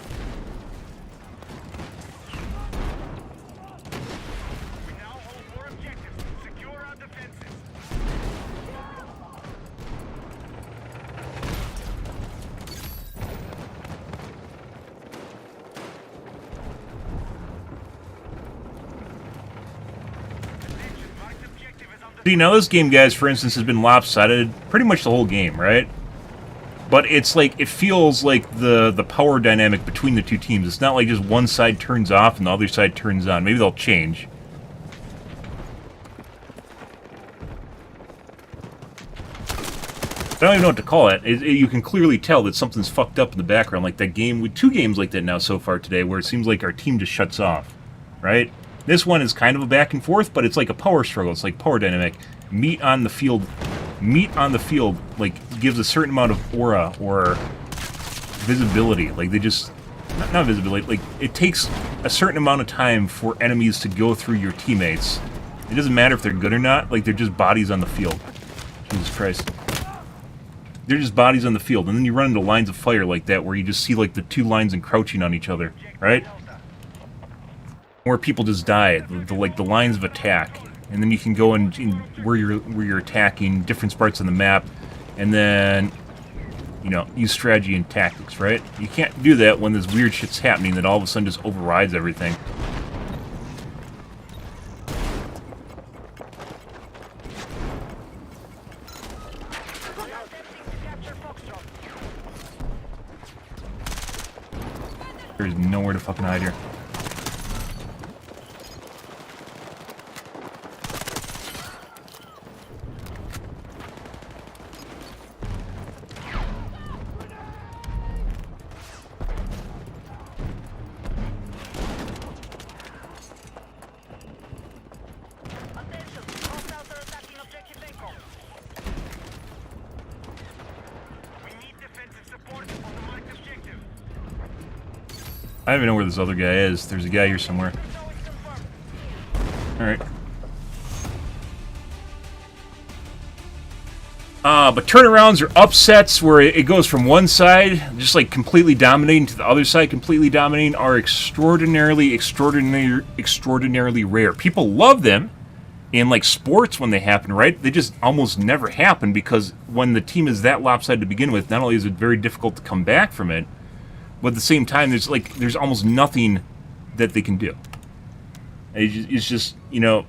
We now hold more objectives. Secure our defenses. Attention, marked objective is under See, now this game, guys, for instance, has been lopsided pretty much the whole game, right? But it's like, it feels like the power dynamic between the two teams. It's not like just one side turns off and the other side turns on. Maybe they'll change. I don't even know what to call it. You can clearly tell that something's fucked up in the background, like that game, with 2 games like that now so far today, where it seems like our team just shuts off, right? This one is kind of a back and forth, but it's like a power struggle. It's like power dynamic. Meat on the field, like, gives a certain amount of aura or visibility. Like, they just... Not visibility, like, it takes a certain amount of time for enemies to go through your teammates. It doesn't matter if they're good or not, like, they're just bodies on the field. Jesus Christ. They're just bodies on the field, and then you run into lines of fire like that, where you just see, like, the 2 lines encroaching on each other, right? Where people just die, like, the lines of attack. And then you can go in where you're attacking different parts of the map, and then, you know, use strategy and tactics, right? You can't do that when this weird shit's happening that all of a sudden just overrides everything. There's nowhere to fucking hide here. Attention, hostiles are attacking objective Bangkok. We need defensive support on the marked objective. I don't even know where this other guy is. There's a guy here somewhere. So it's confirmed. Alright. But turnarounds or upsets where it goes from one side, just like completely dominating, to the other side completely dominating, are extraordinarily rare. People love them in, like, sports when they happen, right? They just almost never happen because when the team is that lopsided to begin with, not only is it very difficult to come back from it, but at the same time, there's almost nothing that they can do. It's just, you know,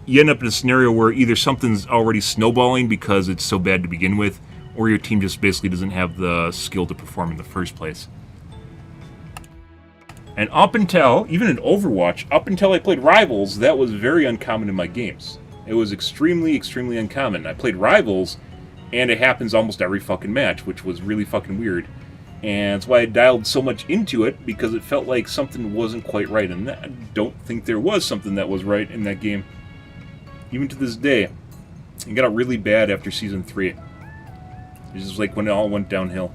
you end up in a scenario where either something's already snowballing because it's so bad to begin with, or your team just basically doesn't have the skill to perform in the first place. And up until, even in Overwatch, up until I played Rivals, that was very uncommon in my games. It was extremely, extremely uncommon. I played Rivals, and it happens almost every fucking match, which was really fucking weird. And that's why I dialed so much into it, because it felt like something wasn't quite right. And I don't think there was something that was right in that game. Even to this day. It got really bad after Season 3. It was just like when it all went downhill.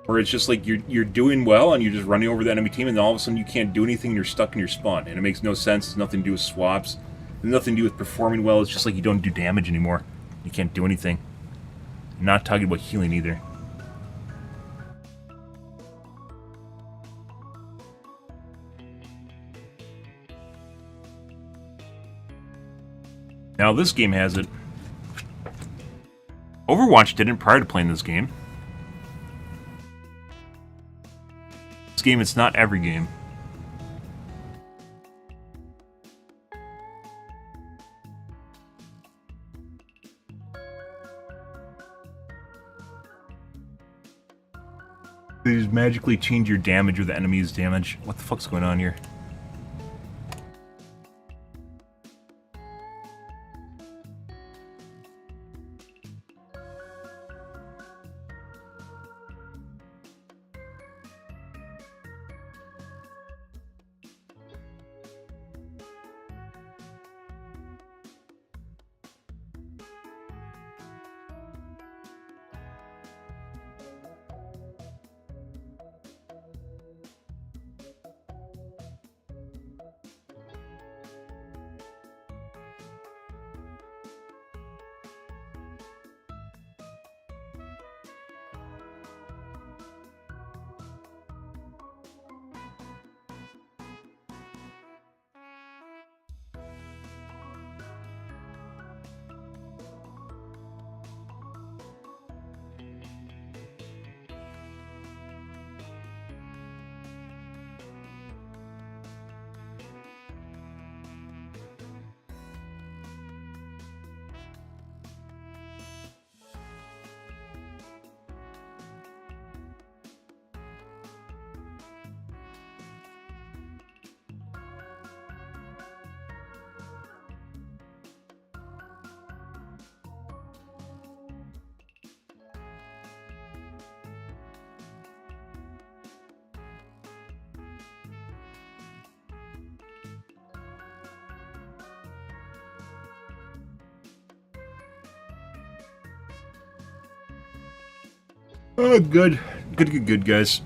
Or it's just like you're doing well, and you're just running over the enemy team, and then all of a sudden you can't do anything, and you're stuck in your spawn. And it makes no sense. It's nothing to do with swaps. It's nothing to do with performing well. It's just like you don't do damage anymore. You can't do anything. I'm not talking about healing either. Now this game has it. Overwatch didn't prior to playing this game. This game, it's not every game. They just magically change your damage or the enemy's damage. What the fuck's going on here? Oh, good. Good, guys.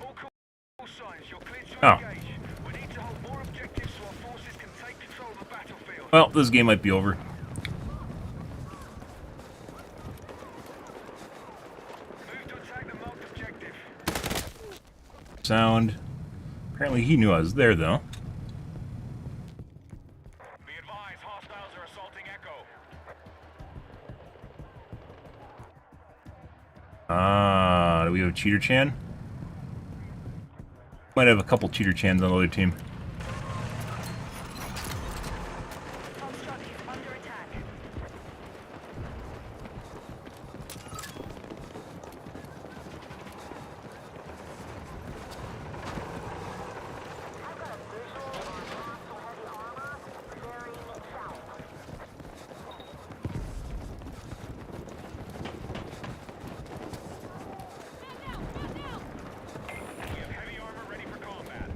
All call signs, you're cleared to Oh. engage. We need to hold more objectives so our forces can take control of the battlefield. Well, this game might be over. Move to attack the marked objective. Sound. Apparently he knew I was there, though. Be advised, hostiles are assaulting Echo. Ah, do we have a cheater chan? Might have a couple cheater chans on the other team. Foxtrot is under attack. We have heavy armor ready for combat.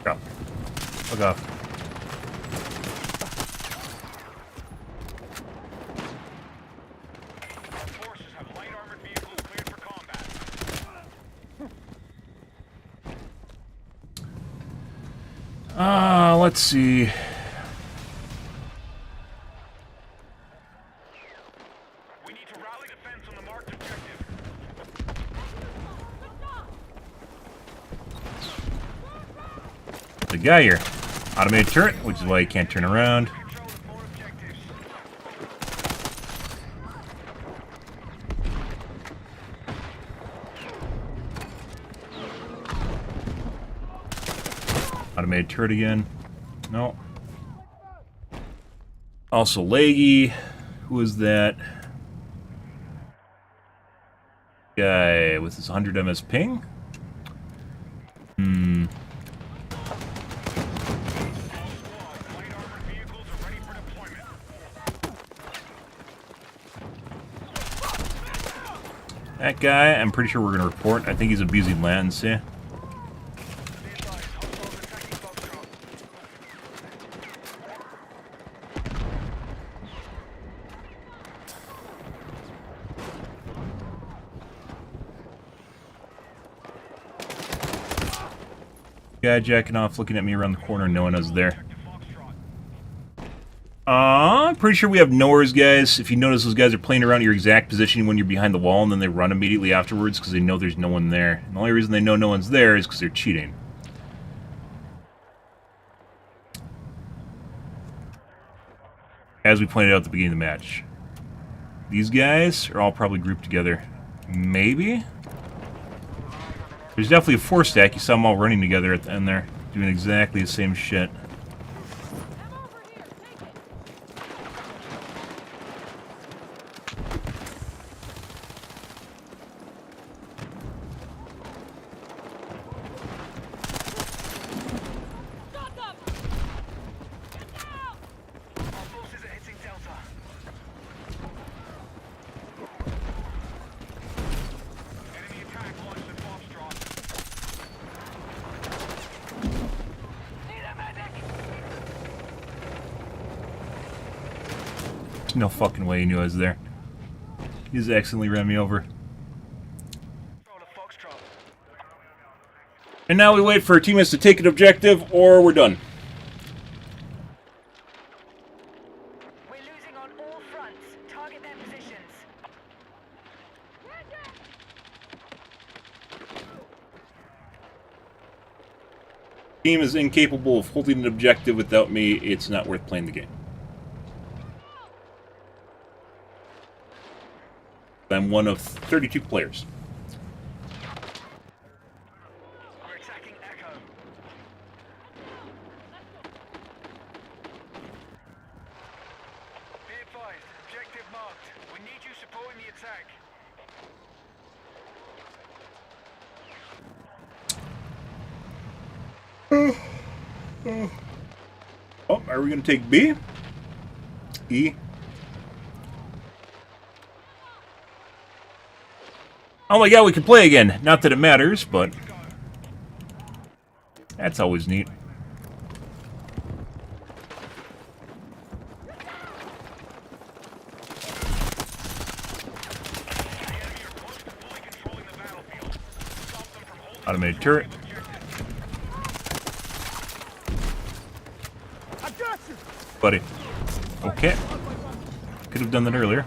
Go. Look off. Our forces have light armored vehicles cleared for combat. Let's see. We need to rally defense on the marked objective. The guy here. Automated turret, which is why he can't turn around. Control of more objectives. Automated turret again. No. Also laggy. Who is that? Guy with his 100 ms ping? Hmm. All squads, light armored vehicles are ready for deployment. That guy, I'm pretty sure we're going to report. I think he's abusing latency. Be advised, hostiles attacking Foxtrot. Guy jacking off, looking at me around the corner, no one was there. Objective Foxtrot. I'm pretty sure we have knowers, guys. If you notice, those guys are playing around your exact position when you're behind the wall, and then they run immediately afterwards because they know there's no one there. And the only reason they know no one's there is because they're cheating. As we pointed out at the beginning of the match. These guys are all probably grouped together. Maybe? There's definitely a 4-stack. You saw them all running together at the end there, doing exactly the same shit. There's no fucking way he knew I was there. He just accidentally ran me over. And now we wait for our teammates to take an objective, or we're done. We're losing on all fronts. Target their positions. Team is incapable of holding an objective without me. It's not worth playing the game. I'm one of 32 players. We're attacking Echo. Be advised, objective marked. We need you supporting the attack. Oh, are we going to take B? E? Oh my god, we can play again. Not that it matters, but that's always neat. Automated turret. Buddy. Okay. Could have done that earlier.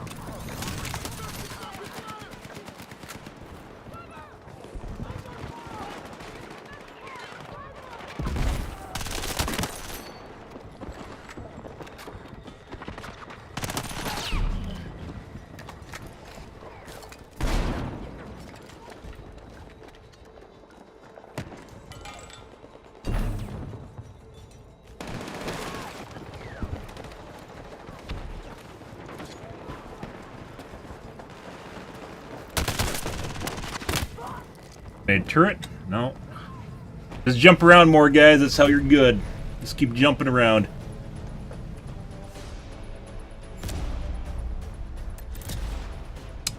Made turret? No. Just jump around more, guys. That's how you're good. Just keep jumping around.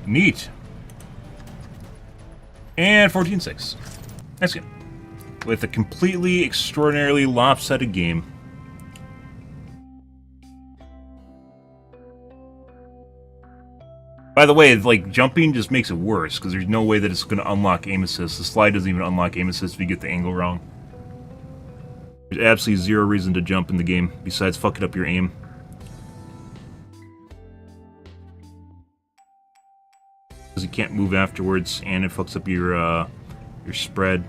Neat. And 14-6. That's good. With a completely, extraordinarily lopsided game. By the way, like, jumping just makes it worse, because there's no way that it's going to unlock aim assist. The slide doesn't even unlock aim assist if you get the angle wrong. There's absolutely zero reason to jump in the game, besides fucking up your aim. Because you can't move afterwards, and it fucks up your spread.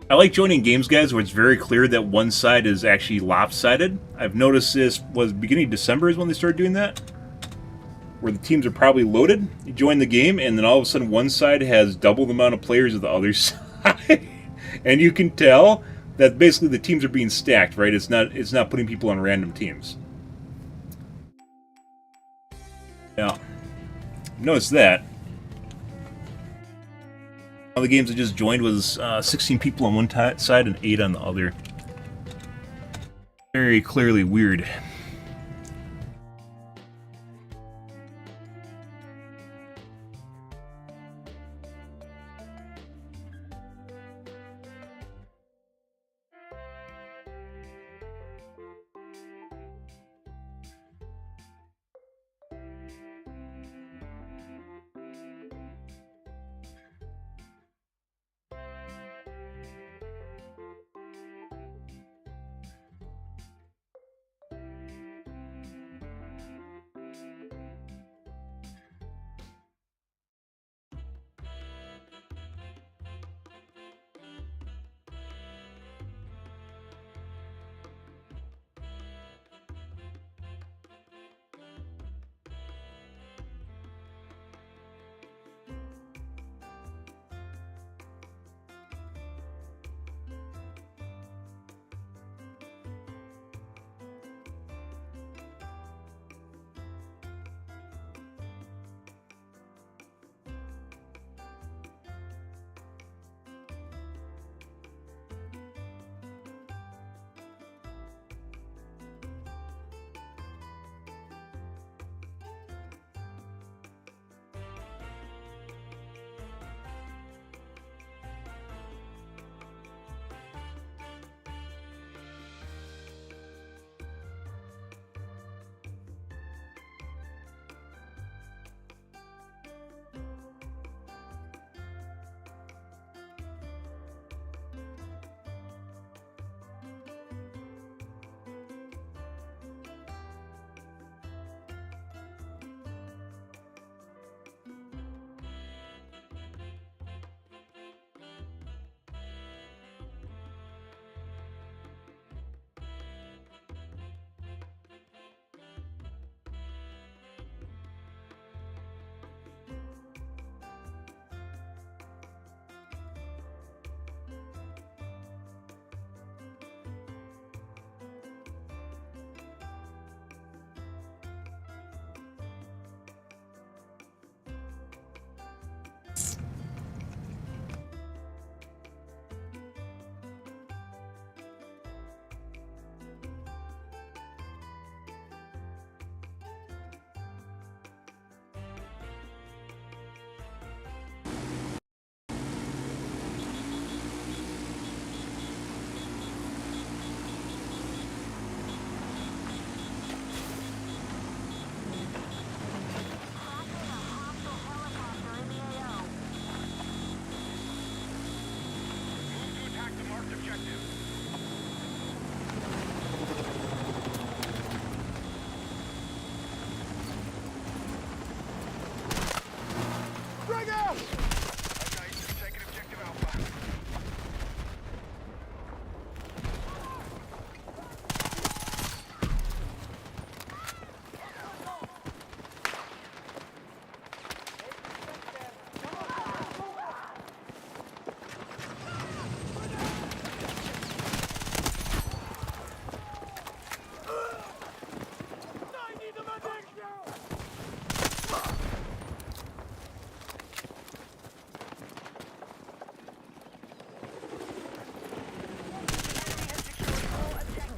I like joining games, guys, where it's very clear that one side is actually lopsided. I've noticed this was beginning of December is when they started doing that, where the teams are probably loaded. You join the game, and then all of a sudden one side has double the amount of players as the other side, and you can tell that basically the teams are being stacked, right? It's not putting people on random teams. Yeah, notice that. All the games I just joined was 16 people on one side and 8 on the other. Very clearly weird.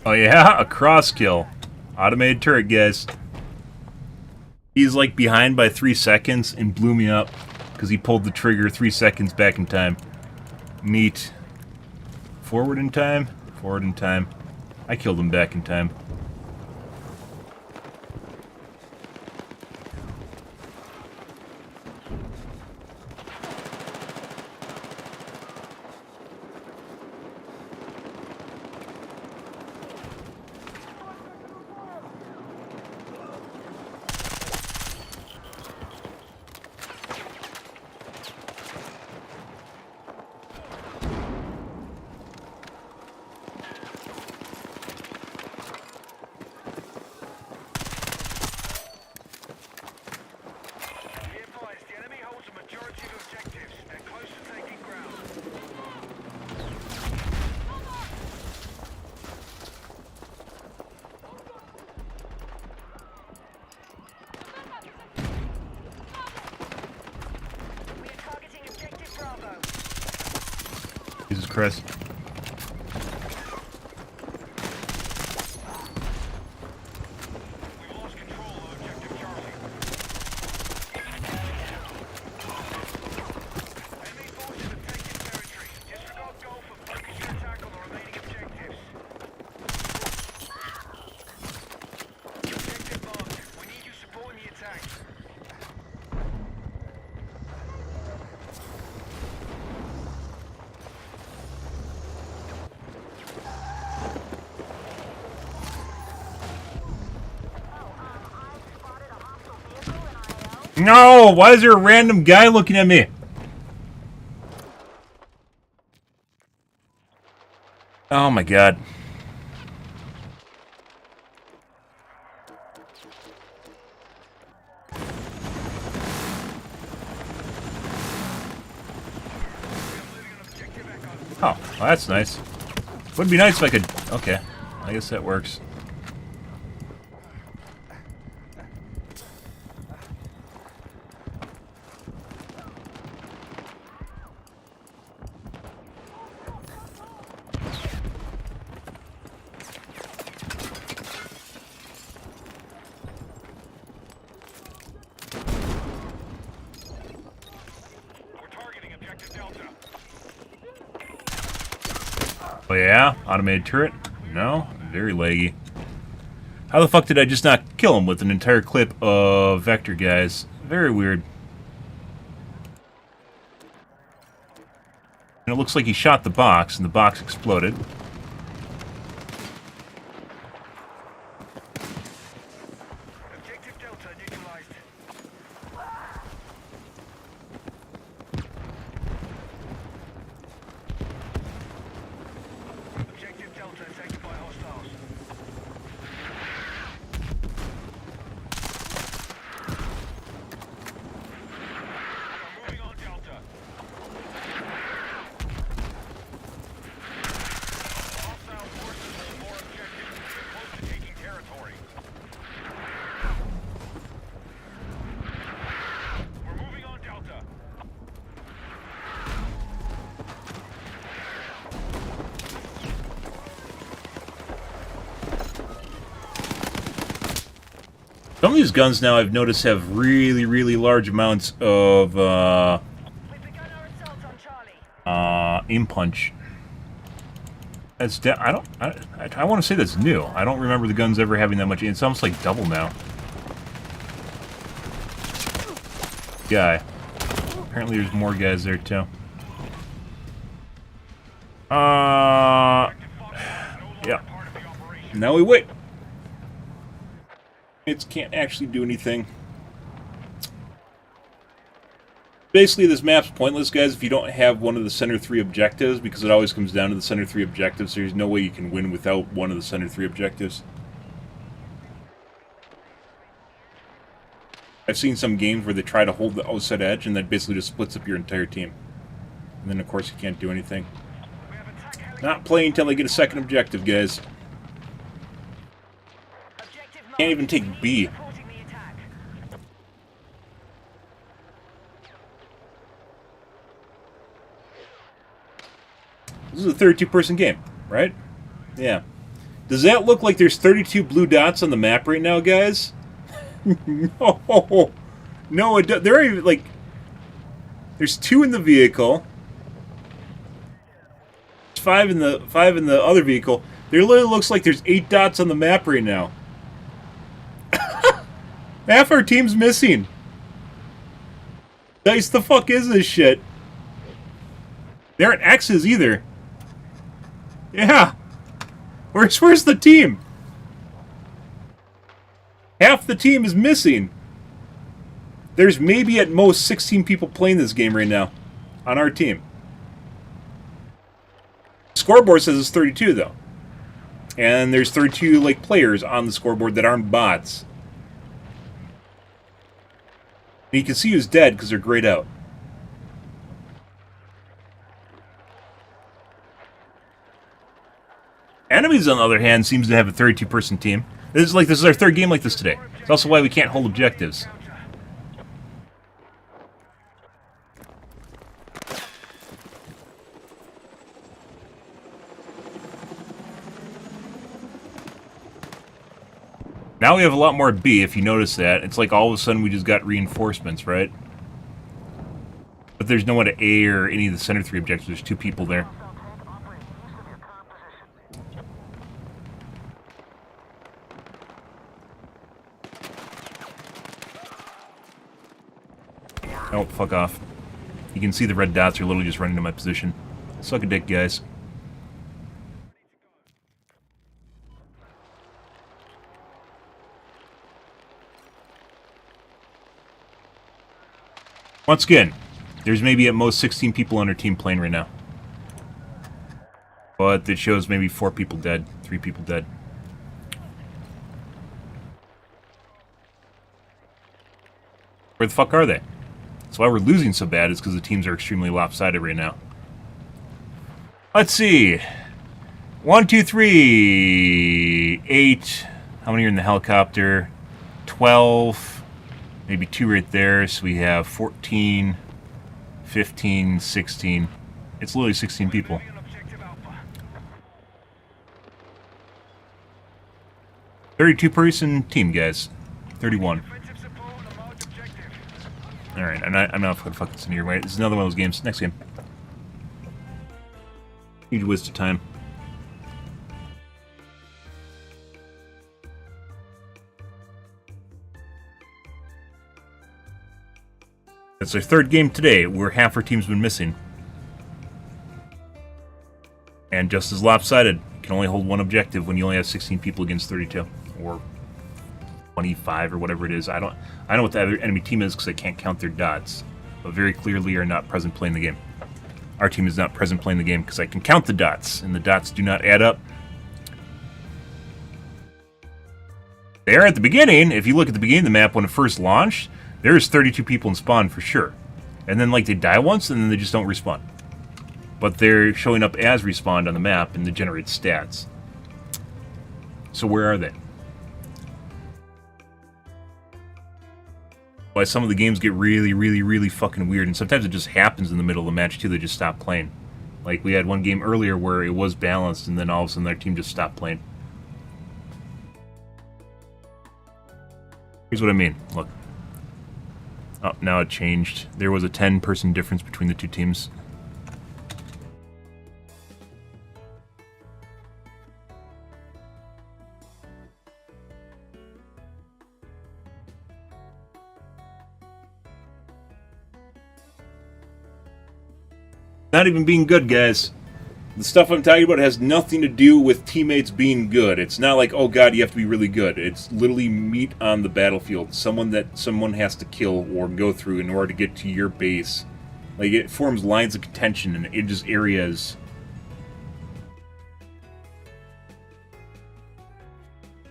Oh yeah, a cross kill. Automated turret, guys. He's like behind by 3 seconds and blew me up because he pulled the trigger 3 seconds back in time. Neat. Forward in time? Forward in time. I killed him back in time. Be advised, the enemy holds a majority of objectives. They're close to taking ground. We are targeting objective Bravo. Jesus Christ. We've lost control of objective Charlie. Enemy forces have taken territory. Disregard Golf and focus your attack on the remaining objectives. Objective marked. We need you supporting the attack. No! Why is there a random guy looking at me? Oh my god. Oh, well, that's nice. Would be nice if I could... Okay, I guess that works. We're targeting objective Delta. Oh yeah? Automated turret? No? Very laggy. How the fuck did I just not kill him with an entire clip of vector guys? Very weird. And it looks like he shot the box, and the box exploded. Objective Delta neutralized. Objective Delta taken by hostiles. We're moving on Delta. Hostile forces hold more objectives. They're close to taking territory. We're moving on Delta. Some of these guns now I've noticed have really, really large amounts of We've begun our assault on Charlie. aim punch. That's I want to say that's new. I don't remember the guns ever having that much. It's almost like double now. Guy. Apparently there's more guys there too. Yeah. Now we wait. It can't actually do anything. Basically, this map's pointless, guys, if you don't have one of the center 3 objectives, because it always comes down to the center 3 objectives. So there's no way you can win without one of the center 3 objectives. I've seen some games where they try to hold the outside edge, and that basically just splits up your entire team. And then, of course, you can't do anything. Not playing until I get a second objective, guys. Objective Can't even take B. supporting the attack. This is a 32-person game, right? Yeah. Does that look like there's 32 blue dots on the map right now, guys? No. No, it there are like... There's 2 in the vehicle. 5 in the other vehicle. There literally looks like there's 8 dots on the map right now. Half our team's missing. Dice, the fuck is this shit? There aren't X's either. Yeah. Where's the team? Half the team is missing. There's maybe at most 16 people playing this game right now on our team. Scoreboard says it's 32 though. And there's 32 like players on the scoreboard that aren't bots. And you can see who's dead because they're grayed out. Enemies, on the other hand, seems to have a 32-person team. This is our 3rd game like this today. It's also why we can't hold objectives. Now we have a lot more B, if you notice that. It's like all of a sudden we just got reinforcements, right? But there's no one at A or any of the center 3 objectives. There's 2 people there. Oh, fuck off. You can see the red dots are literally just running to my position. Suck a dick, guys. Once again, there's maybe at most 16 people on our team playing right now. But it shows maybe 4 people dead, 3 people dead. Where the fuck are they? That's why we're losing so bad, is because the teams are extremely lopsided right now. Let's see. 1, 2, 3, 8. How many are in the helicopter? 12. Maybe 2 right there. So we have 14, 15, 16. It's literally 16 people. "32-person team, guys. 31. Alright, I'm not fucking sitting here. Wait, this is another one of those games. Next game. Huge waste of time. It's our 3rd game today, where half our team's been missing. And just as lopsided. You can only hold 1 objective when you only have 16 people against 32. Or 25 or whatever it is. I don't know what the other enemy team is because I can't count their dots. But very clearly are not present playing the game. Our team is not present playing the game because I can count the dots, and the dots do not add up. They are at the beginning. If you look at the beginning of the map when it first launched, there's 32 people in spawn for sure. And then like they die once and then they just don't respawn. But they're showing up as respawned on the map and they generate stats. So where are they? Why some of the games get really, really, really fucking weird, and sometimes it just happens in the middle of the match too. They just stop playing. Like we had one game earlier where it was balanced, and then all of a sudden their team just stopped playing. Here's what I mean. Look. Oh, now it changed. There was a 10-person difference between the 2 teams. Not even being good, guys. The stuff I'm talking about has nothing to do with teammates being good. It's not like, oh god, you have to be really good. It's literally meat on the battlefield. Someone that someone has to kill or go through in order to get to your base. Like, it forms lines of contention and it just areas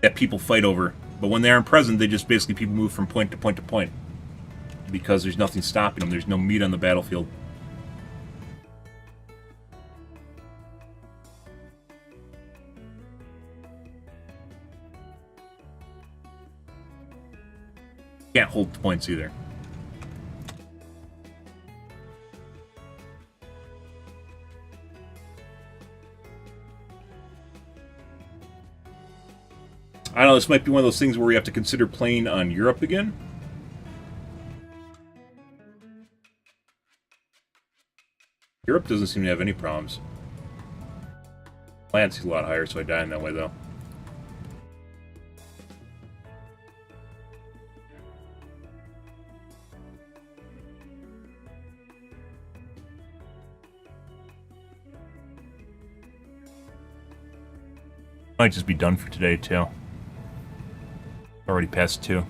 that people fight over. But when they aren't present, they just basically people move from point to point to point. Because there's nothing stopping them. There's no meat on the battlefield. Can't hold points either. I don't know, this might be one of those things where we have to consider playing on Europe again. Europe doesn't seem to have any problems. Latency's a lot higher, so I die in that way, though. Might just be done for today, too. Already past 2.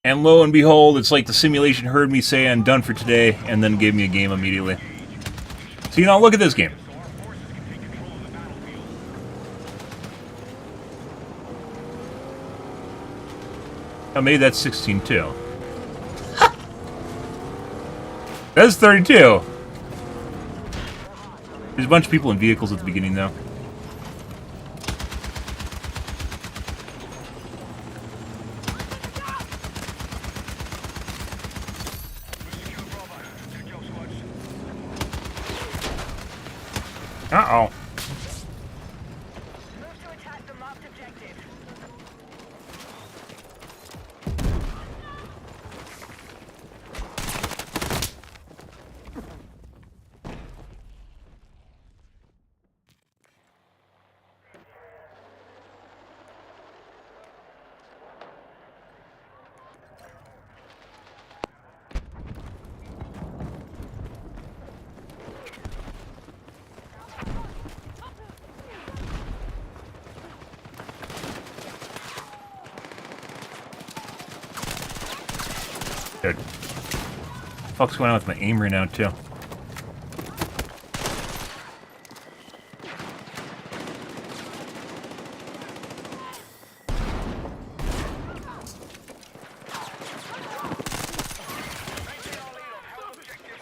And lo and behold, it's like the simulation heard me say I'm done for today, and then gave me a game immediately. So, you know, look at this game. Oh, maybe that's 16 too. That's 32. There's a bunch of people in vehicles at the beginning, though. Uh-oh. Move to attack the marked objective. Good. Fuck's going on with my aim right now, too.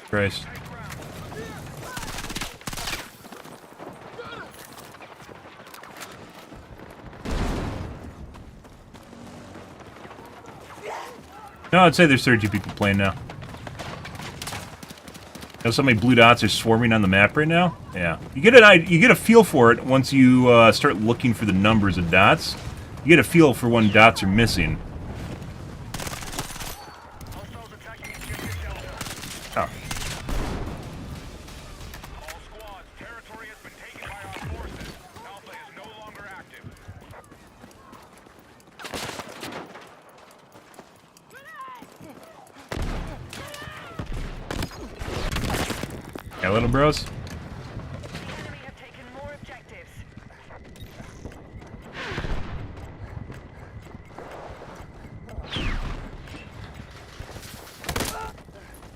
Christ. No, I'd say there's 32 people playing now. Know so many blue dots are swarming on the map right now? Yeah. You get a feel for it once you start looking for the numbers of dots. You get a feel for when dots are missing. Hostiles attacking objective Delta. Oh. All squads, territory has been taken by our forces. Alpha is no longer active. Yeah, little bros. The enemy have taken more objectives.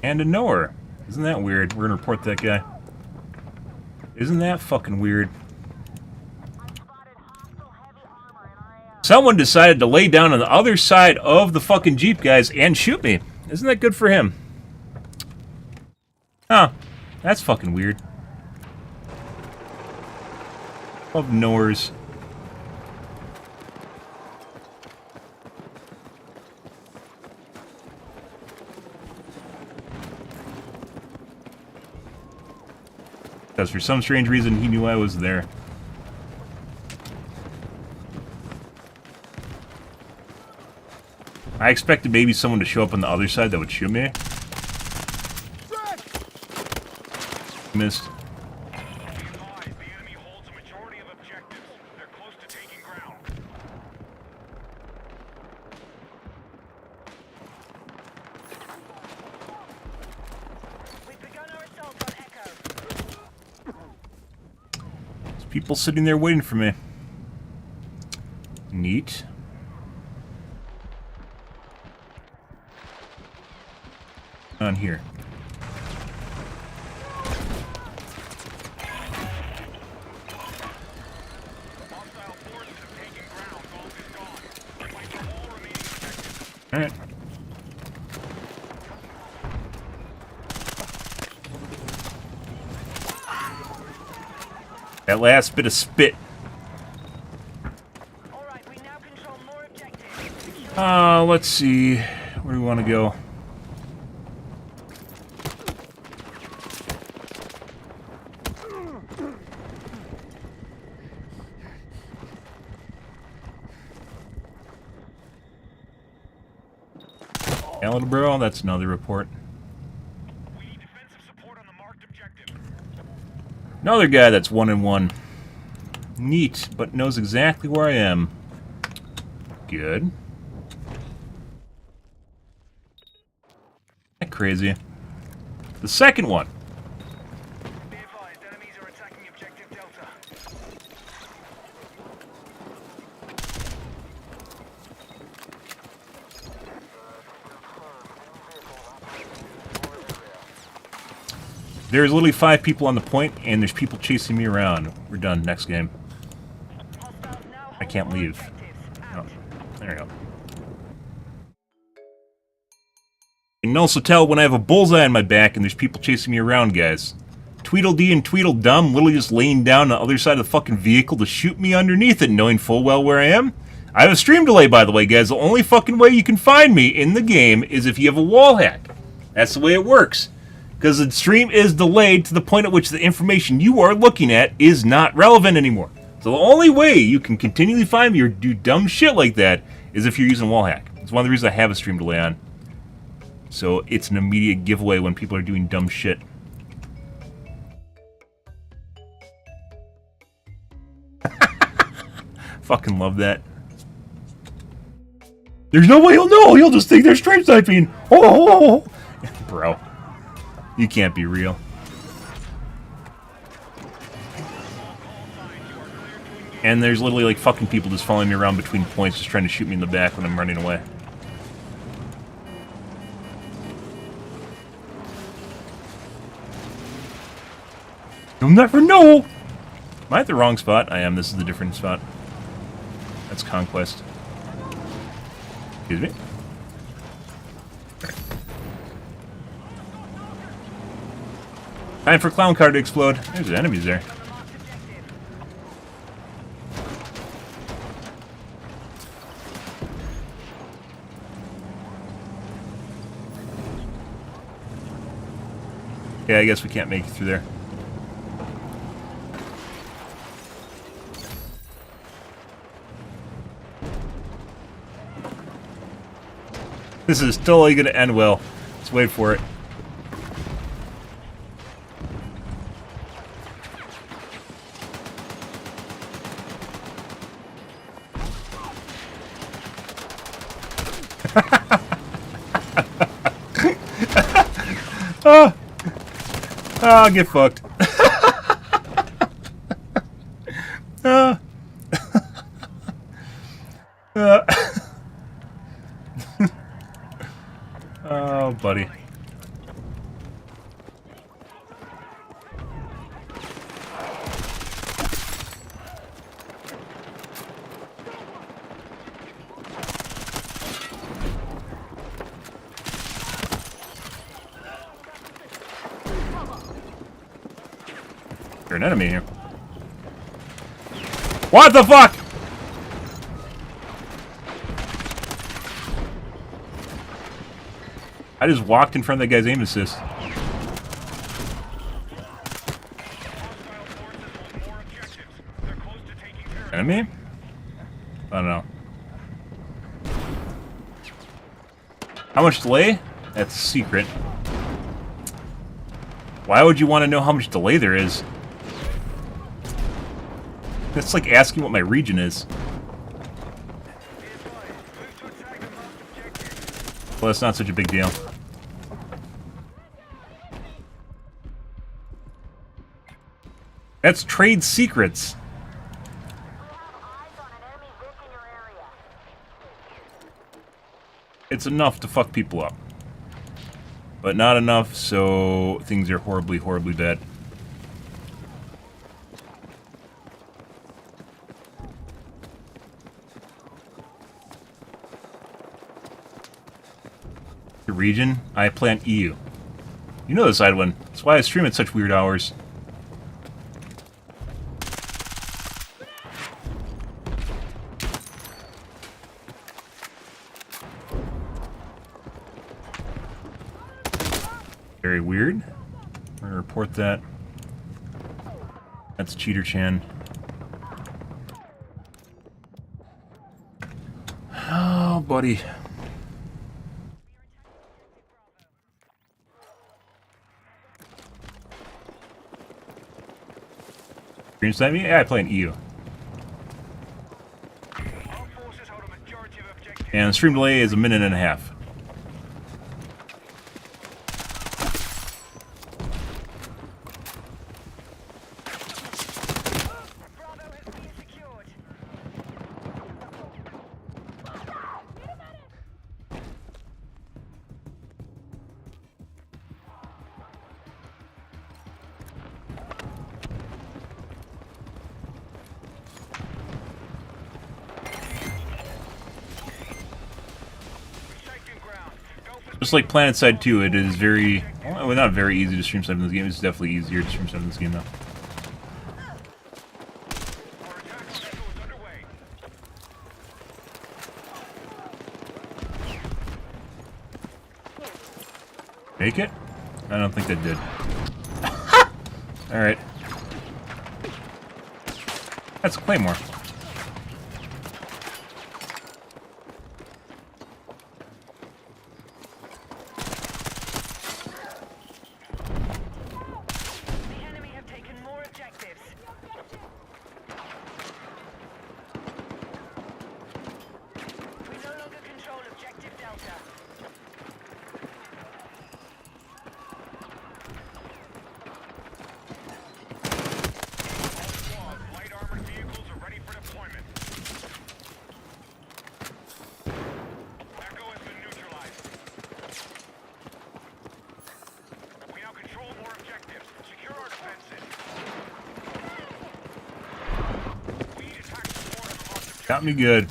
And a knower. Isn't that weird? We're gonna report that guy. Isn't that fucking weird? Someone decided to lay down on the other side of the fucking Jeep, guys, and shoot me. Isn't that good for him? Huh. That's fucking weird. Love knowers. Because for some strange reason, he knew I was there. I expected maybe someone to show up on the other side that would shoot me. Missed. Be advised, the enemy holds a majority of objectives. They're close to taking ground. People sitting there waiting for me. Neat. On here. Hostile forces have taken ground. Gold is gone. Fight for all remaining objectives. Alright. That last bit of spit. All right, we now control more objectives. Let's see. Where do we want to go? Yeah, little bro, that's another report. We need defensive support on the marked objective. Another guy that's 1-1. Neat, but knows exactly where I am. Good. Crazy. The second one. Be advised, enemies are attacking objective Delta. There's literally 5 people on the point, and there's people chasing me around. We're done. Next game. Hostiles now I can't hold more leave. objectives. Oh, Out. there we go. You can also tell when I have a bullseye on my back and there's people chasing me around, guys. Tweedledee and Tweedledum literally just laying down on the other side of the fucking vehicle to shoot me underneath it, knowing full well where I am. I have a stream delay, by the way, guys. The only fucking way you can find me in the game is if you have a wall hack. That's the way it works. Because the stream is delayed to the point at which the information you are looking at is not relevant anymore. So the only way you can continually find me or do dumb shit like that is if you're using wall hack. It's one of the reasons I have a stream delay on. So it's an immediate giveaway when people are doing dumb shit. Fucking love that. There's no way he'll know. He'll just think they're stream sniping. Oh, bro, you can't be real. And there's literally like fucking people just following me around between points, just trying to shoot me in the back when I'm running away. You'll never know! Am I at the wrong spot? I am. This is the different spot. That's Conquest. Excuse me? Time for Clown Car to explode. There's the enemies there. Yeah, I guess we can't make it through there. This is totally gonna end well. Let's wait for it. Oh, get fucked. Oh, buddy. You're an enemy here. What the fuck? I just walked in front of that guy's aim assist. Enemy? I don't know. How much delay? That's secret. Why would you want to know how much delay there is? That's like asking what my region is. Well, that's not such a big deal. That's trade secrets. it's enough to fuck people up. But not enough so things are horribly, horribly bad. The region, I plant EU. You know the side one. That's why I stream at such weird hours. Very weird. We're gonna report that. That's Cheater Chan. Oh, buddy. Green side me? Yeah, I play an EU. Our forces hold a majority of objectives. And the stream delay is 1.5 minutes. Bravo has been secured. We've taken ground. Go for Just like PlanetSide 2, it is very... Well, not very easy to stream stuff in this game. It's definitely easier to stream stuff in this game, though. our attack on Echo is underway. Make it? I don't think that did. Alright. That's a Claymore. The enemy have taken more objectives. We no longer control objective Delta. Light armored vehicles are ready for deployment. Echo has been neutralized. We now control more objectives. Secure our defenses. We need attack support on the lost objective. Got me good.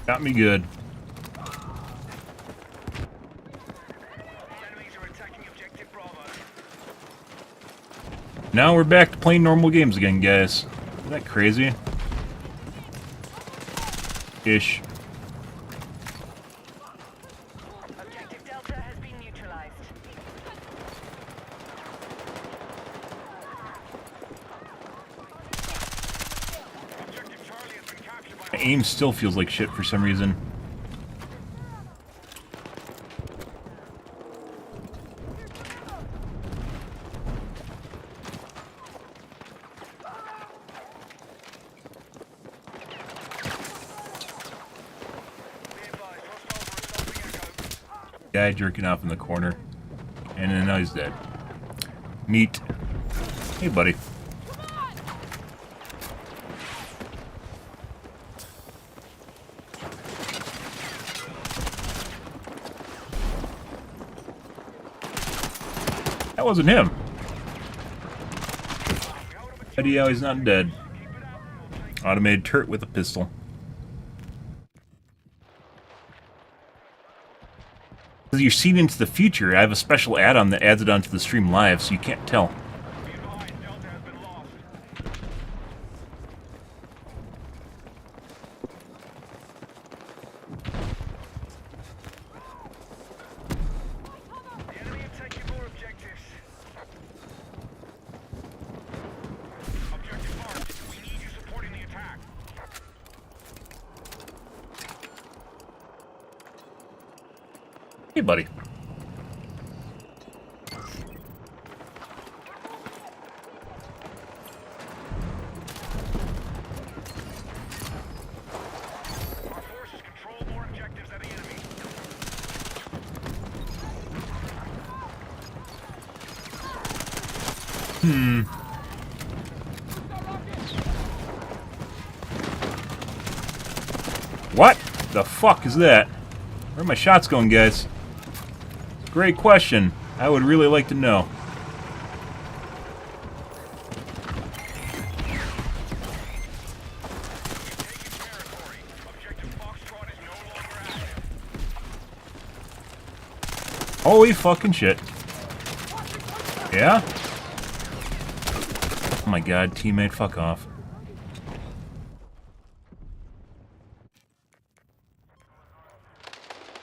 Got me good. Enemies are attacking objective Bravo. Now we're back to playing normal games again, guys. Isn't that crazy? Ish. Objective Delta has been neutralized. Objective Charlie has been captured by My aim still feels like shit for some reason. Be advised, hostiles are assaulting Echo. Guy jerking off in the corner. And then now he's dead. Neat. Hey, buddy. That wasn't him. Idea, he's not dead. Automated turret with a pistol. Because you're seeing into the future, I have a special add-on that adds it onto the stream live, so you can't tell. Be advised, Delta has been lost. The enemy have taken more objectives. Objective marked. We need you supporting the attack. Hey, buddy. Our forces control more objectives than the enemy. What the fuck is that? Where are my shots going, guys? Great question. I would really like to know. Holy fucking shit. Yeah? Oh my god, teammate, fuck off.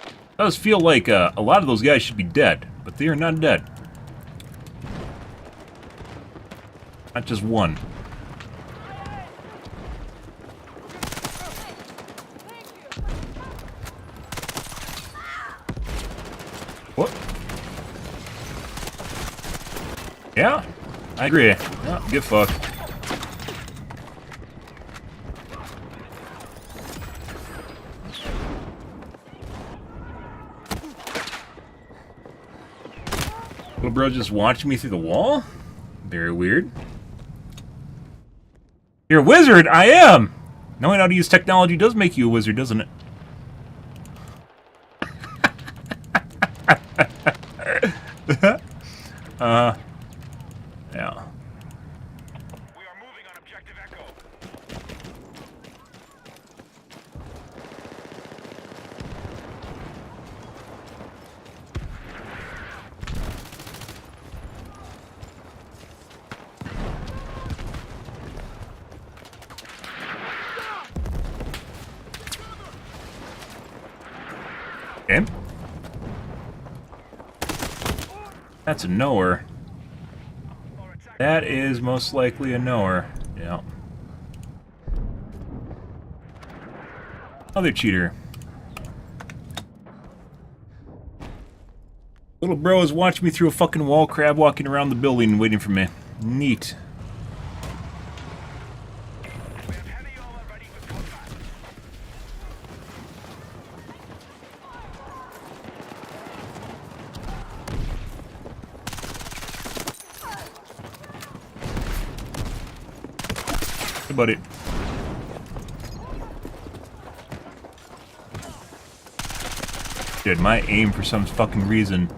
It does feel like a lot of those guys should be dead, but they are not dead. Not just one. What? Yeah, I agree. Yeah, get fucked. Little bro just watching me through the wall? Very weird. You're a wizard? I am! Knowing how to use technology does make you a wizard, doesn't it? Yeah. We are moving on objective Echo. Okay. That's a knower. That is most likely a knower. Yeah. Other cheater. Little bro is watching me through a fucking wall crab walking around the building waiting for me. Neat. We have heavy armor ready for combat. Hey, buddy. Dude, my aim for some fucking reason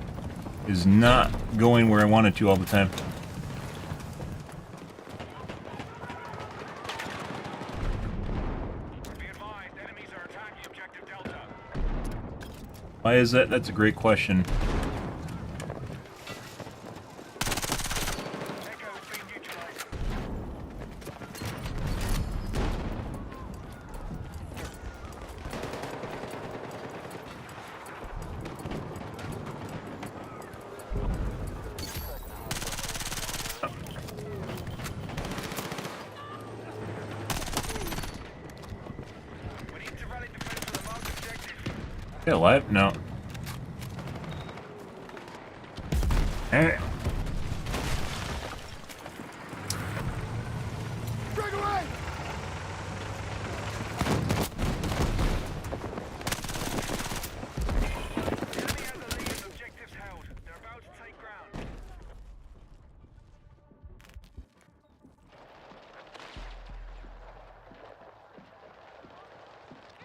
is not going where I want it to all the time. Be advised, enemies are attacking objective Delta. Why is that? That's a great question. Echo is being neutralized. We need to rally defense for the marked objective. Stay alive? No. Eh. The enemy has the lead and objectives held. They're about to take ground.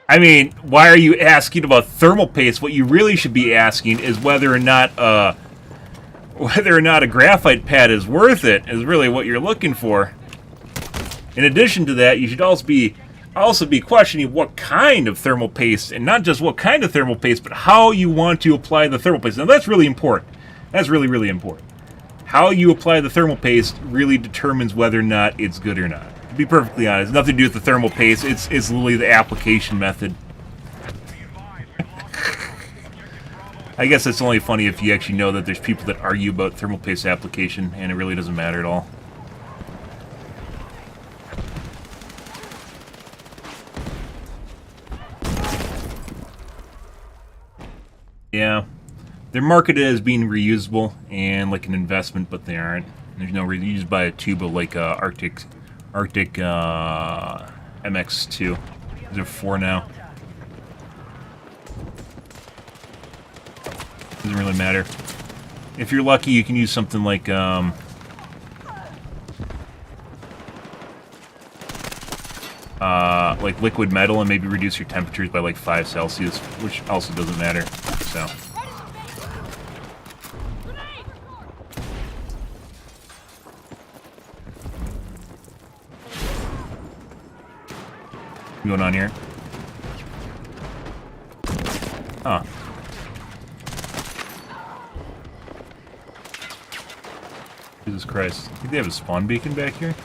I mean, why are you asking about thermal paste? What you really should be asking is whether or not a graphite pad is worth it, is really what you're looking for. In addition to that, you should also be questioning what kind of thermal paste, and not just what kind of thermal paste, but how you want to apply the thermal paste. Now that's really important. That's really, really important. How you apply the thermal paste really determines whether or not it's good or not. To be perfectly honest, nothing to do with the thermal paste. It's literally the application method. I guess it's only funny if you actually know that there's people that argue about thermal paste application, and it really doesn't matter at all. Yeah, they're marketed as being reusable and like an investment, but they aren't. There's no reason. You just buy a tube of like Arctic MX2. These are 4 now. Doesn't really matter. If you're lucky, you can use something like like liquid metal and maybe reduce your temperatures by like 5 Celsius, which also doesn't matter. So. What's going on here? Huh. Jesus Christ. I think they have a spawn beacon back here?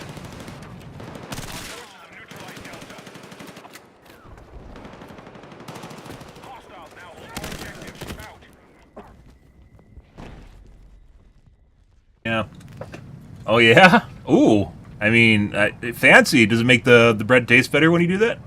Yeah. Oh, yeah? Ooh. I mean, fancy. Does it make the bread taste better when you do that?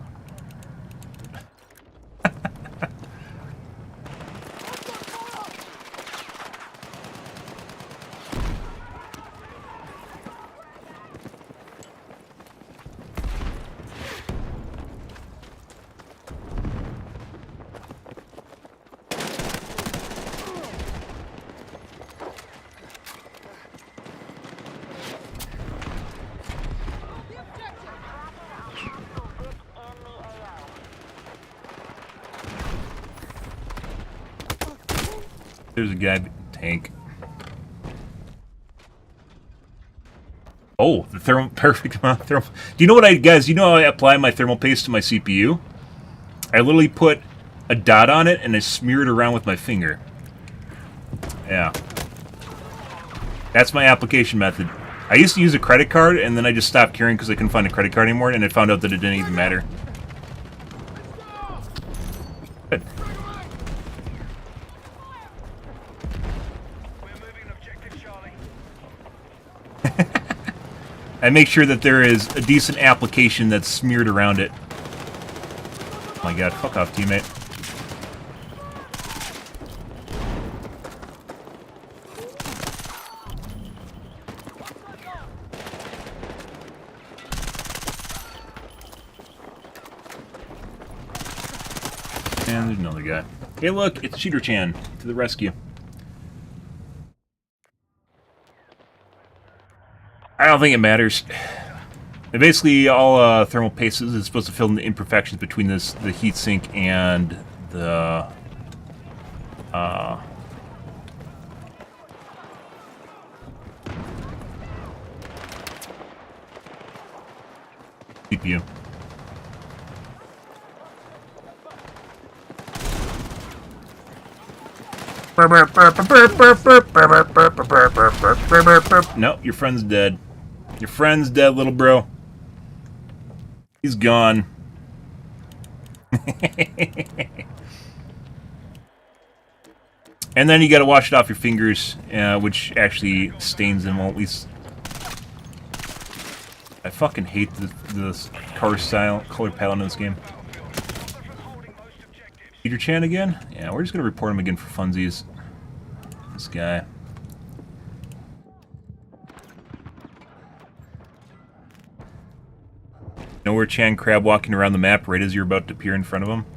There's a guy tank. Oh, the thermal perfect amount of thermal. Do you know what guys? You know how I apply my thermal paste to my CPU? I literally put a dot on it and I smear it around with my finger. Yeah, that's my application method. I used to use a credit card and then I just stopped carrying because I couldn't find a credit card anymore, and I found out that it didn't even matter. Good. I make sure that there is a decent application that's smeared around it. Oh my god, fuck off, teammate. And there's another guy. Hey look, it's Cheater-chan to the rescue. I don't think it matters. And basically, all thermal paste is supposed to fill in the imperfections between the heatsink and the CPU. No, your friend's dead. Your friend's dead, little bro. He's gone. And then you gotta wash it off your fingers, which actually stains them, well, at least. I fucking hate the color palette in this game. Peter Chan again? Yeah, we're just gonna report him again for funsies. This guy. Know where Chan Crab walking around the map right as you're about to appear in front of him?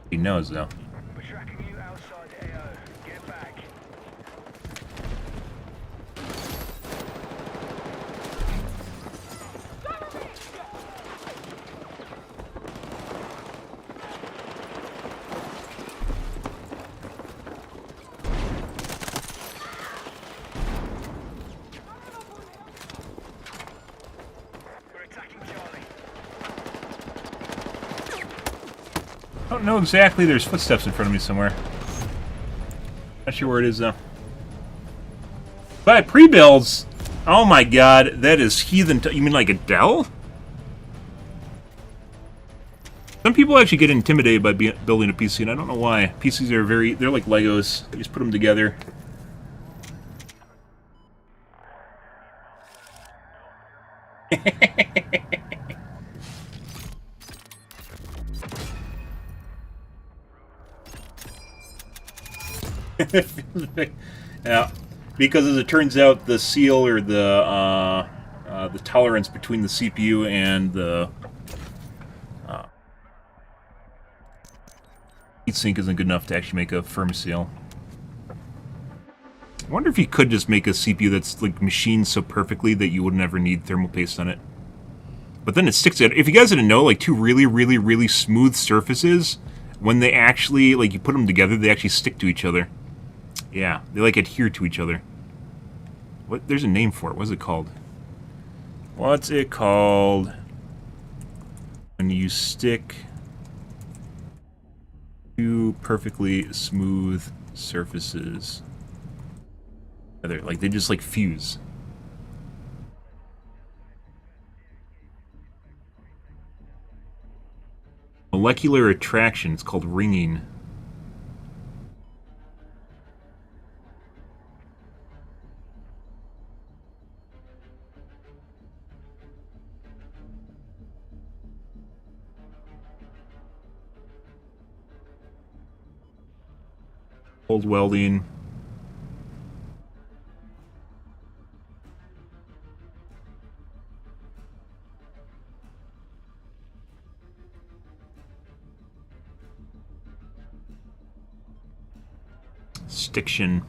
He knows, though. We're tracking you outside AO. Get back. I don't know exactly. There's footsteps in front of me somewhere. Not sure where it is, though. But pre-builds... Oh my god, that is heathen... You mean like a Dell? Some people actually get intimidated by building a PC, and I don't know why. PCs are very... They're like Legos. You just put them together. Yeah, because as it turns out, the seal or the tolerance between the CPU and the heatsink isn't good enough to actually make a firm seal. I wonder if you could just make a CPU that's like machined so perfectly that you would never need thermal paste on it. But then it sticks it. If you guys didn't know, like two really, really, really smooth surfaces, when they actually, like you put them together, they actually stick to each other. Yeah, they like adhere to each other. What? There's a name for it. What's it called? What's it called? When you stick two perfectly smooth surfaces together, like they just like fuse. Molecular attraction. It's called ringing. Cold welding. Stiction.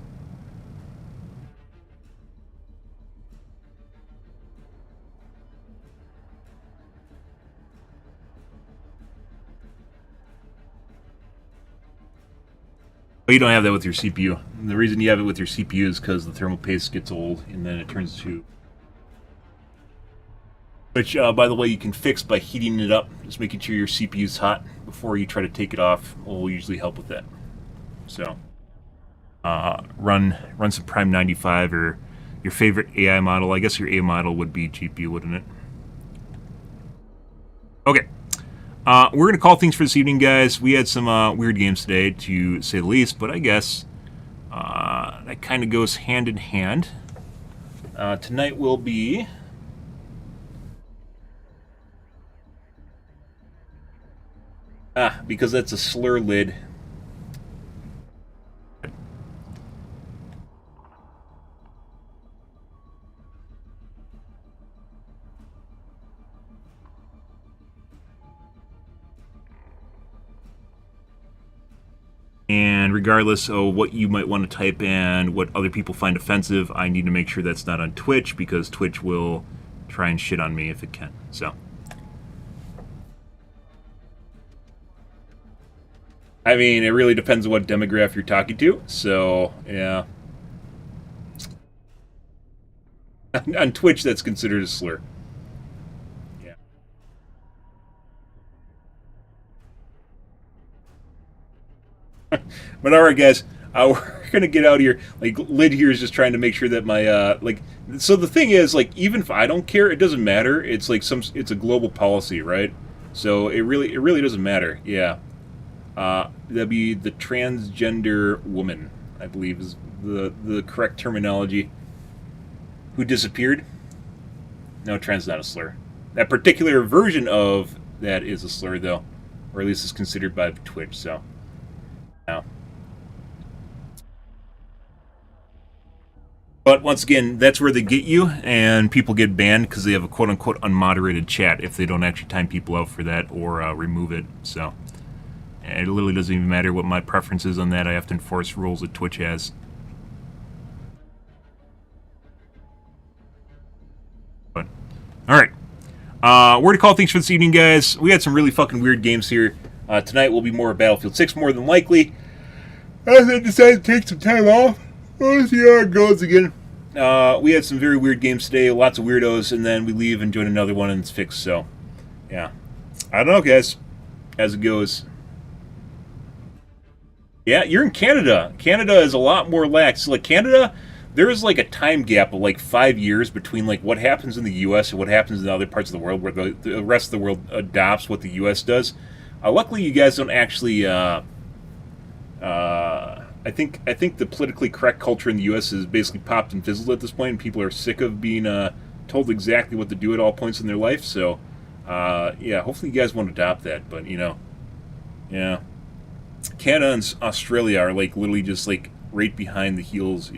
But you don't have that with your CPU. And the reason you have it with your CPU is because the thermal paste gets old and then it turns to... Which, by the way, you can fix by heating it up. Just making sure your CPU's hot before you try to take it off will usually help with that. So, run some Prime 95 or your favorite AI model. I guess your A model would be GPU, wouldn't it? Okay. We're going to call things for this evening, guys. We had some weird games today, to say the least, but I guess that kind of goes hand in hand. Tonight will be... because that's a slur lid. And regardless of what you might want to type and what other people find offensive, I need to make sure that's not on Twitch, because Twitch will try and shit on me if it can. So, I mean, it really depends on what demographic you're talking to. So, yeah. On Twitch, that's considered a slur. Yeah. But alright, guys. We're going to get out of here. Like, Lid here is just trying to make sure that my, so the thing is, like, even if I don't care, it doesn't matter. It's like it's a global policy, right? So it really doesn't matter. Yeah. That'd be the transgender woman, I believe, is the correct terminology. Who disappeared? No, trans not a slur. That particular version of that is a slur, though, or at least is considered by Twitch. So, now. But once again, that's where they get you, and people get banned because they have a quote-unquote unmoderated chat if they don't actually time people out for that or remove it. So. It literally doesn't even matter what my preference is on that. I have to enforce rules that Twitch has. But, alright. We're going to call things for this evening, guys. We had some really fucking weird games here. Tonight will be more Battlefield 6, more than likely. As I decided to take some time off. Let's see how it goes again. We had some very weird games today. Lots of weirdos. And then we leave and join another one and it's fixed. So, yeah. I don't know, guys. As it goes. Yeah, you're in Canada. Canada is a lot more lax. Like, Canada, there is, like, a time gap of, like, 5 years between, like, what happens in the U.S. and what happens in other parts of the world where the rest of the world adopts what the U.S. does. Luckily, you guys don't actually, I think the politically correct culture in the U.S. is basically popped and fizzled at this point, and people are sick of being told exactly what to do at all points in their life. So, yeah, hopefully you guys won't adopt that. But, you know, yeah. Canada and Australia are, like, literally just, like, right behind the heels of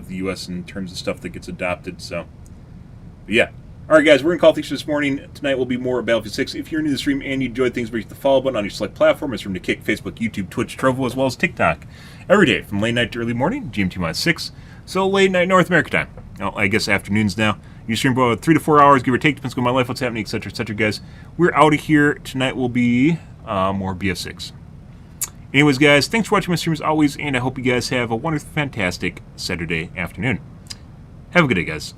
the U.S. in terms of stuff that gets adopted, so. But yeah. Alright, guys, we're going to call things for this morning. Tonight will be more about Battlefield 6. If you're new to the stream and you enjoy things, hit the follow button on your select platform. It's from the Kick, Facebook, YouTube, Twitch, Trovo, as well as TikTok. Every day, from late night to early morning, GMT-6, so late night North America time. Well, I guess afternoons now. You stream about 3 to 4 hours, give or take, depends on my life, what's happening, etc., guys. We're out of here. Tonight will be more BF6. Anyways, guys, thanks for watching my stream as always, and I hope you guys have a wonderful, fantastic Saturday afternoon. Have a good day, guys.